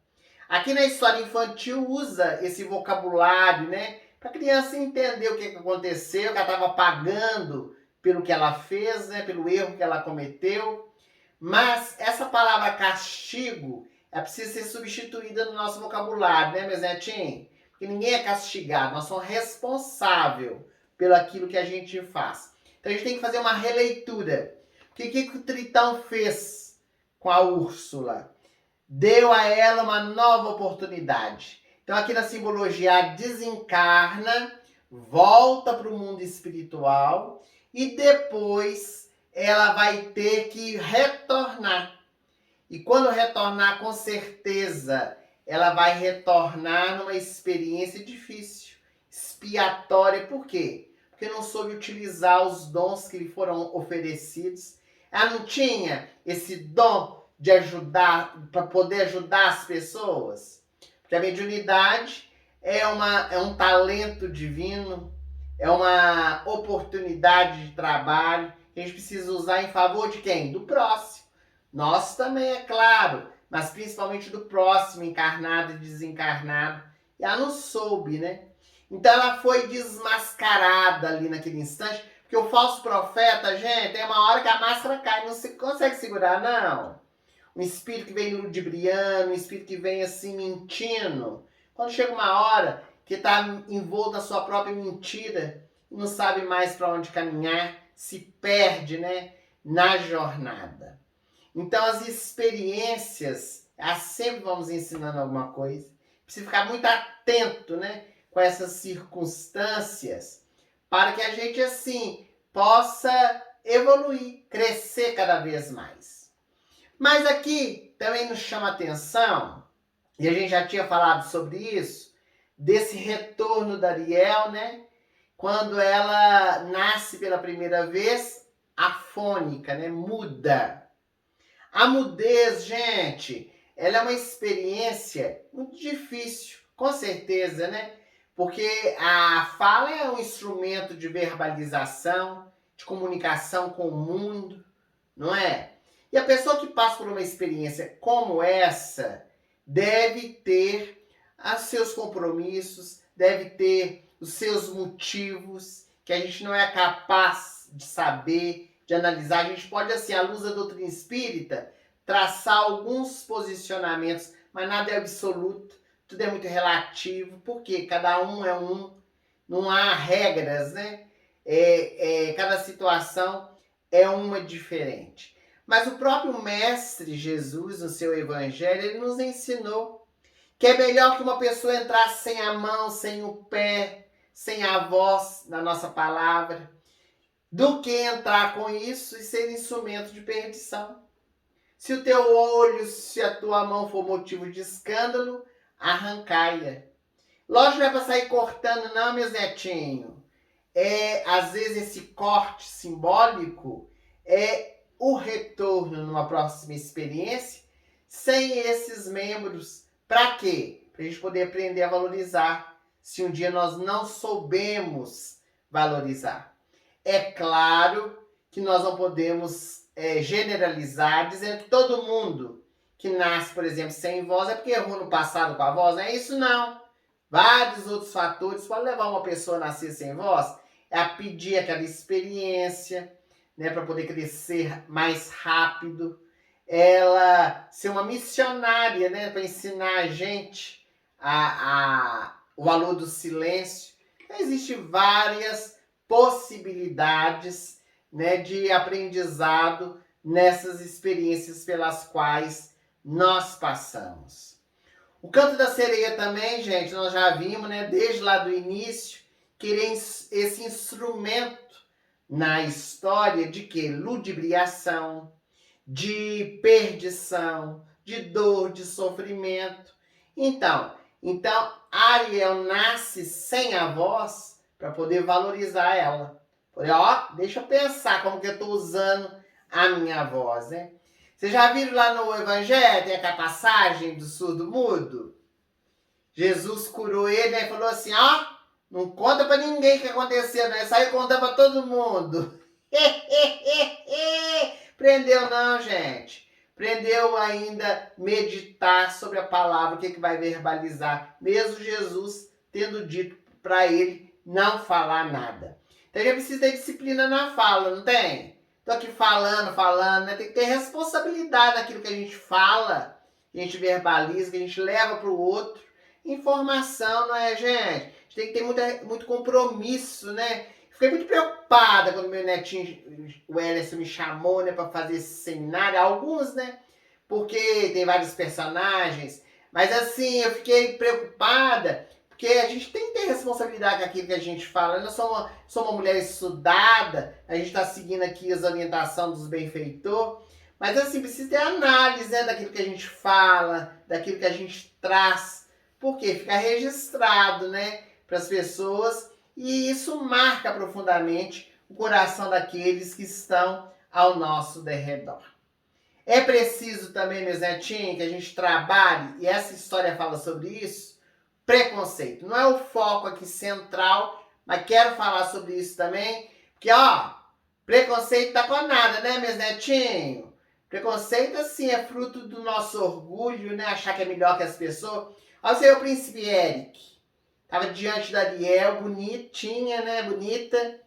Aqui na história infantil usa esse vocabulário, né? Para a criança entender o que aconteceu, que ela estava pagando pelo que ela fez, né? Pelo erro que ela cometeu. Mas essa palavra castigo precisa ser substituída no nosso vocabulário, né, meus netinhos? Porque ninguém é castigado, nós somos responsáveis pelo aquilo que a gente faz. Então a gente tem que fazer uma releitura. O que o Tritão fez com a Úrsula? Deu a ela uma nova oportunidade. Então aqui na simbologia desencarna, volta para o mundo espiritual e depois ela vai ter que retornar. E quando retornar, com certeza, ela vai retornar numa experiência difícil, expiatória. Por quê? Porque não soube utilizar os dons que lhe foram oferecidos. Ela não tinha esse dom de ajudar, para poder ajudar as pessoas. Porque a mediunidade é um talento divino, é uma oportunidade de trabalho que a gente precisa usar em favor de quem? Do próximo. Nós também, é claro, mas principalmente do próximo, encarnado e desencarnado. E ela não soube, né? Então ela foi desmascarada ali naquele instante, porque o falso profeta, gente, é uma hora que a máscara cai, não se consegue segurar, não. Um espírito que vem ludibriando, um espírito que vem assim mentindo. Quando chega uma hora que está envolto na sua própria mentira, não sabe mais para onde caminhar, se perde, né, na jornada. Então as experiências, elas sempre vão nos ensinando alguma coisa. Precisa ficar muito atento, né, com essas circunstâncias, para que a gente assim possa evoluir, crescer cada vez mais. Mas aqui também nos chama a atenção, e a gente já tinha falado sobre isso, desse retorno da Ariel, né? Quando ela nasce pela primeira vez, afônica, né? Muda. A mudez, gente, ela é uma experiência muito difícil, com certeza, né? Porque a fala é um instrumento de verbalização, de comunicação com o mundo, não é? E a pessoa que passa por uma experiência como essa deve ter os seus compromissos, deve ter os seus motivos, que a gente não é capaz de saber, de analisar. A gente pode, assim, à luz da doutrina espírita, traçar alguns posicionamentos, mas nada é absoluto, tudo é muito relativo, porque cada um é um, não há regras, né? Cada situação é uma diferente. Mas o próprio Mestre Jesus, no seu Evangelho, ele nos ensinou que é melhor que uma pessoa entrasse sem a mão, sem o pé, sem a voz na nossa palavra, do que entrar com isso e ser instrumento de perdição. Se o teu olho, se a tua mão for motivo de escândalo, arrancai-a. Lógico, não é para sair cortando, não, meus netinhos. Às vezes, esse corte simbólico é o retorno numa próxima experiência sem esses membros. Para quê? Para a gente poder aprender a valorizar, se um dia nós não soubemos valorizar. É claro que nós não podemos generalizar, dizendo que todo mundo que nasce, por exemplo, sem voz é porque errou no passado com a voz. Não é isso, não. Vários outros fatores podem levar uma pessoa a nascer sem voz. É a pedir aquela experiência, né, para poder crescer mais rápido. Ela ser uma missionária, né, para ensinar a gente o valor do silêncio. Então, existem várias possibilidades, né, de aprendizado nessas experiências pelas quais nós passamos. O Canto da Sereia também, gente, nós já vimos, né, desde lá do início, querer esse instrumento na história de que? Ludibriação, de perdição, de dor, de sofrimento. Então Ariel nasce sem a voz para poder valorizar ela. Deixa eu pensar como que eu estou usando a minha voz, né? Vocês já viram lá no Evangelho, tem aquela passagem do surdo-mudo? Jesus curou ele, né, e falou assim, não conta para ninguém o que aconteceu, né? Saiu contando para todo mundo. Prendeu não, gente. Prendeu ainda meditar sobre a palavra, o que vai verbalizar. Mesmo Jesus tendo dito para ele não falar nada. Então a gente precisa ter disciplina na fala, não tem? Tô aqui falando, né? Tem que ter responsabilidade naquilo que a gente fala, que a gente verbaliza, que a gente leva para o outro. Informação, não é, gente? A gente tem que ter muito compromisso, né? Fiquei muito preocupada quando meu netinho, o Ellison, me chamou, né, para fazer esse seminário. Alguns, né? Porque tem vários personagens. Mas assim, eu fiquei preocupada, porque a gente tem que ter responsabilidade com aquilo que a gente fala. Eu não sou uma mulher estudada, a gente está seguindo aqui as orientações dos benfeitores. Mas assim, precisa ter análise, né, daquilo que a gente fala, daquilo que a gente traz. Porque fica registrado, né, para as pessoas. E isso marca profundamente o coração daqueles que estão ao nosso derredor. É preciso também, meus netinhos, que a gente trabalhe, e essa história fala sobre isso, preconceito. Não é o foco aqui central, mas quero falar sobre isso também, porque, preconceito tá com nada, né, meus netinhos? Preconceito, assim, é fruto do nosso orgulho, né, achar que é melhor que as pessoas. Olha o príncipe Eric. Tava diante da Ariel, bonitinha, né? Bonita.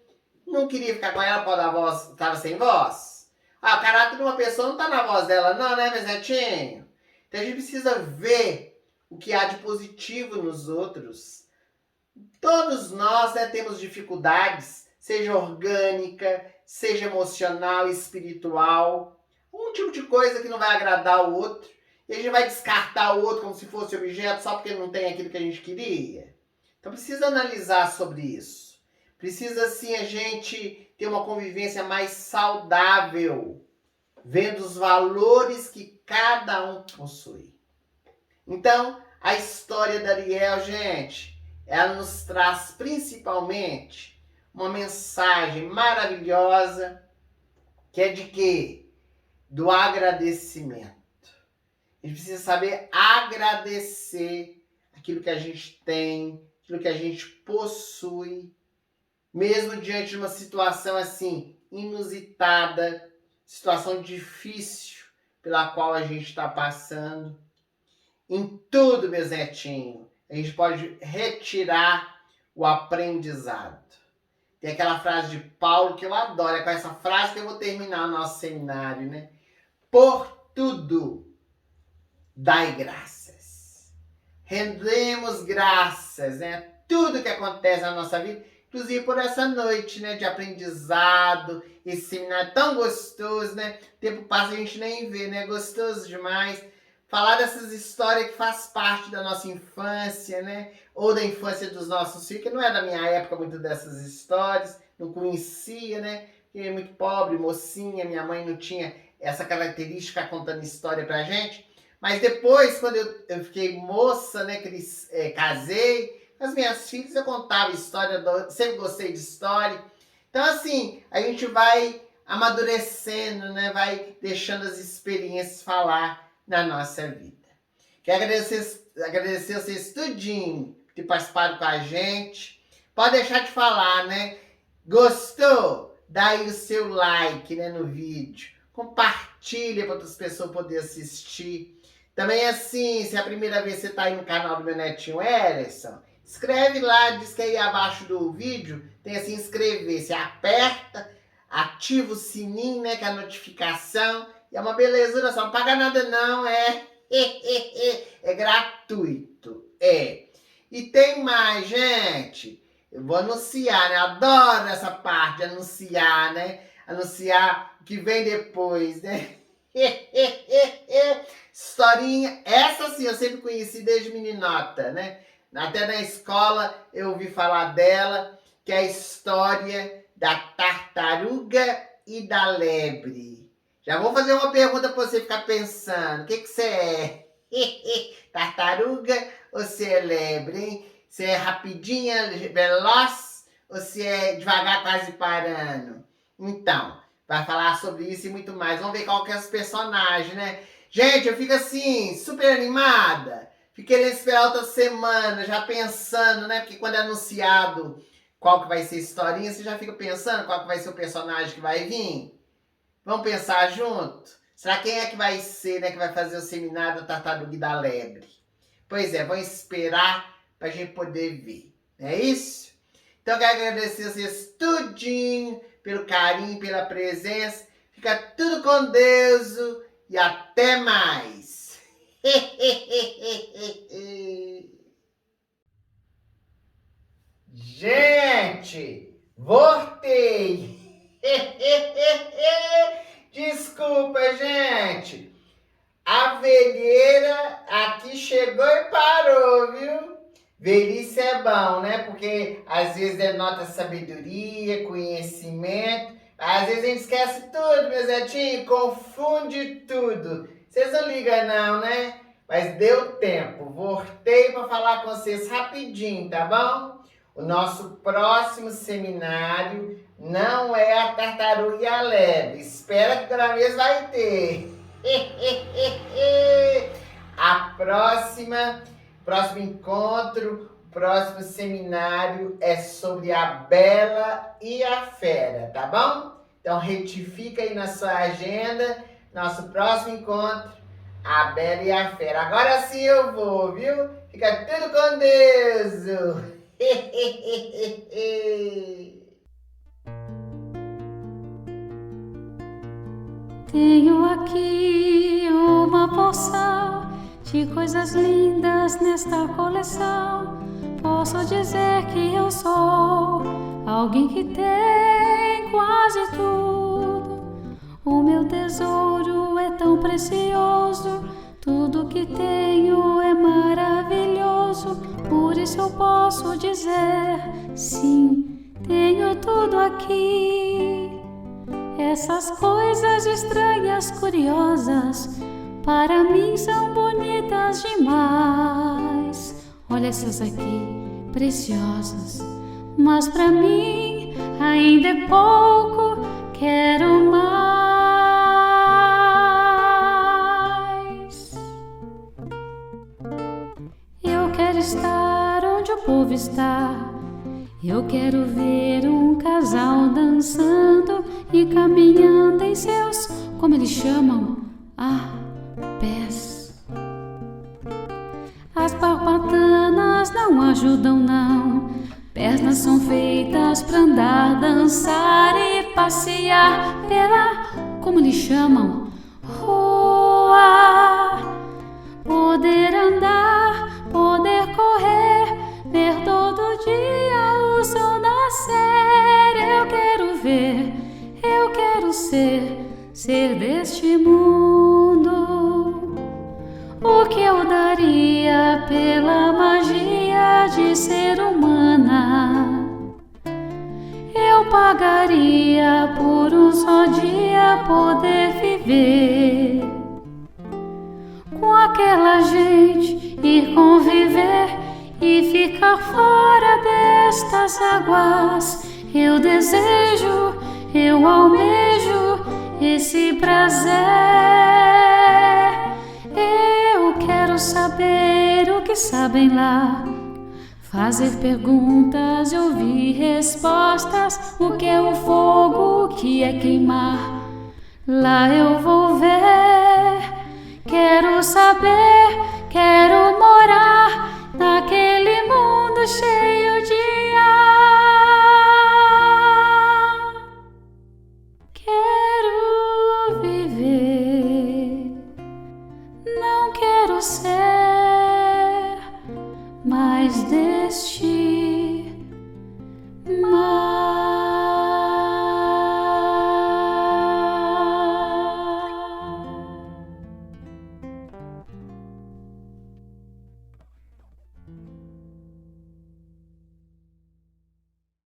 Não queria ficar com ela por causa da voz. Tava sem voz. O caráter de uma pessoa não tá na voz dela, não, né, meus netinhos? Então a gente precisa ver o que há de positivo nos outros. Todos nós, né, temos dificuldades, seja orgânica, seja emocional, espiritual. Um tipo de coisa que não vai agradar o outro. E a gente vai descartar o outro como se fosse objeto só porque não tem aquilo que a gente queria. Então precisa analisar sobre isso. Precisa, sim, a gente ter uma convivência mais saudável, vendo os valores que cada um possui. Então, a história da Ariel, gente, ela nos traz principalmente uma mensagem maravilhosa, que é de quê? Do agradecimento. A gente precisa saber agradecer aquilo que a gente tem, aquilo que a gente possui, mesmo diante de uma situação assim, inusitada, situação difícil pela qual a gente está passando. Em tudo, meus netinhos, a gente pode retirar o aprendizado. Tem aquela frase de Paulo que eu adoro, é com essa frase que eu vou terminar o nosso seminário, né? Por tudo, dai graças. Rendemos graças, né? Tudo que acontece na nossa vida, inclusive por essa noite, né, de aprendizado, esse seminário tão gostoso, né? O tempo passa e a gente nem vê, né? Gostoso demais. Falar dessas histórias que faz parte da nossa infância, né? Ou da infância dos nossos filhos, que não é da minha época muito dessas histórias, não conhecia, né? Porque é muito pobre, mocinha, minha mãe não tinha essa característica contando história pra gente. Mas depois, quando eu fiquei moça, né? Casei, as minhas filhas eu contava história, sempre gostei de história. Então, assim, a gente vai amadurecendo, né? Vai deixando as experiências falar na nossa vida. Quero agradecer vocês tudinho por ter participado com a gente. Pode deixar de falar, né? Gostou? Dá aí o seu like, né, no vídeo. Compartilha para outras pessoas poderem assistir. Também assim, se é a primeira vez que você está aí no canal do meu netinho Ellison, escreve lá, diz que aí abaixo do vídeo tem assim inscrever. Você aperta, ativa o sininho, né, que é a notificação. E é uma belezura, só não paga nada não, é gratuito, é. E tem mais, gente, eu vou anunciar, né, eu adoro essa parte de anunciar, né, anunciar o que vem depois, né. Historinha, essa sim eu sempre conheci desde meninota, né, até na escola eu ouvi falar dela, que é a história da tartaruga e da lebre. Já vou fazer uma pergunta para você ficar pensando. O que você é? Tartaruga ou você é lebre, hein? Você é rapidinha, veloz ou você é devagar, quase parando? Então, vai falar sobre isso e muito mais. Vamos ver qual que é os personagens, né? Gente, eu fico assim, super animada. Fico querendo esperar outra semana, já pensando, né? Porque quando é anunciado qual que vai ser a historinha, você já fica pensando qual que vai ser o personagem que vai vir. Vamos pensar junto? Será quem é que vai ser, né, que vai fazer o seminário da tartaruga e da lebre? Pois é, vamos esperar para a gente poder ver. Não é isso? Então, eu quero agradecer a vocês tudinho pelo carinho, pela presença. Fica tudo com Deus e até mais. Gente, voltei. Desculpa, gente. A velheira aqui chegou e parou, viu? Velhice é bom, né? Porque às vezes denota sabedoria, conhecimento. Às vezes a gente esquece tudo, meus netinhos, confunde tudo. Vocês não ligam não, né? Mas deu tempo. Voltei para falar com vocês rapidinho, tá bom? O nosso próximo seminário não é a tartaruga e a lebre. Espera que cada vez vai ter. A próximo encontro, o próximo seminário é sobre a Bela e a Fera, tá bom? Então retifica aí na sua agenda, nosso próximo encontro, a Bela e a Fera. Agora sim eu vou, viu? Fica tudo com Deus! Tenho aqui uma porção de coisas lindas nesta coleção. Posso dizer que eu sou alguém que tem quase tudo. O meu tesouro é tão precioso, tudo que tenho é maravilhoso. Por isso eu posso dizer, sim, tenho tudo aqui. Essas coisas estranhas, curiosas, para mim são bonitas demais. Olha essas aqui, preciosas, mas para mim ainda é pouco, quero mais. Eu quero estar onde o povo está. Eu quero ver um casal dançando e caminhando em seus, como eles chamam, pés. As barbatanas não ajudam não. Pernas são feitas pra andar, dançar e passear pela, como eles chamam, rua. Poder andar, poder correr, ver todo dia o sol nascer. Eu quero ver, eu quero ser deste mundo. O que eu daria pela magia de ser humana? Eu pagaria por um só dia poder viver com aquela gente, ir conviver e ficar fora destas águas. Eu desejo, eu almejo esse prazer. Eu quero saber o que sabem lá, fazer perguntas e ouvir respostas. O que é o fogo, o que é queimar? Lá eu vou ver. Quero saber, quero morar naquele mundo cheio de ar. Quero viver, não quero ser mais deste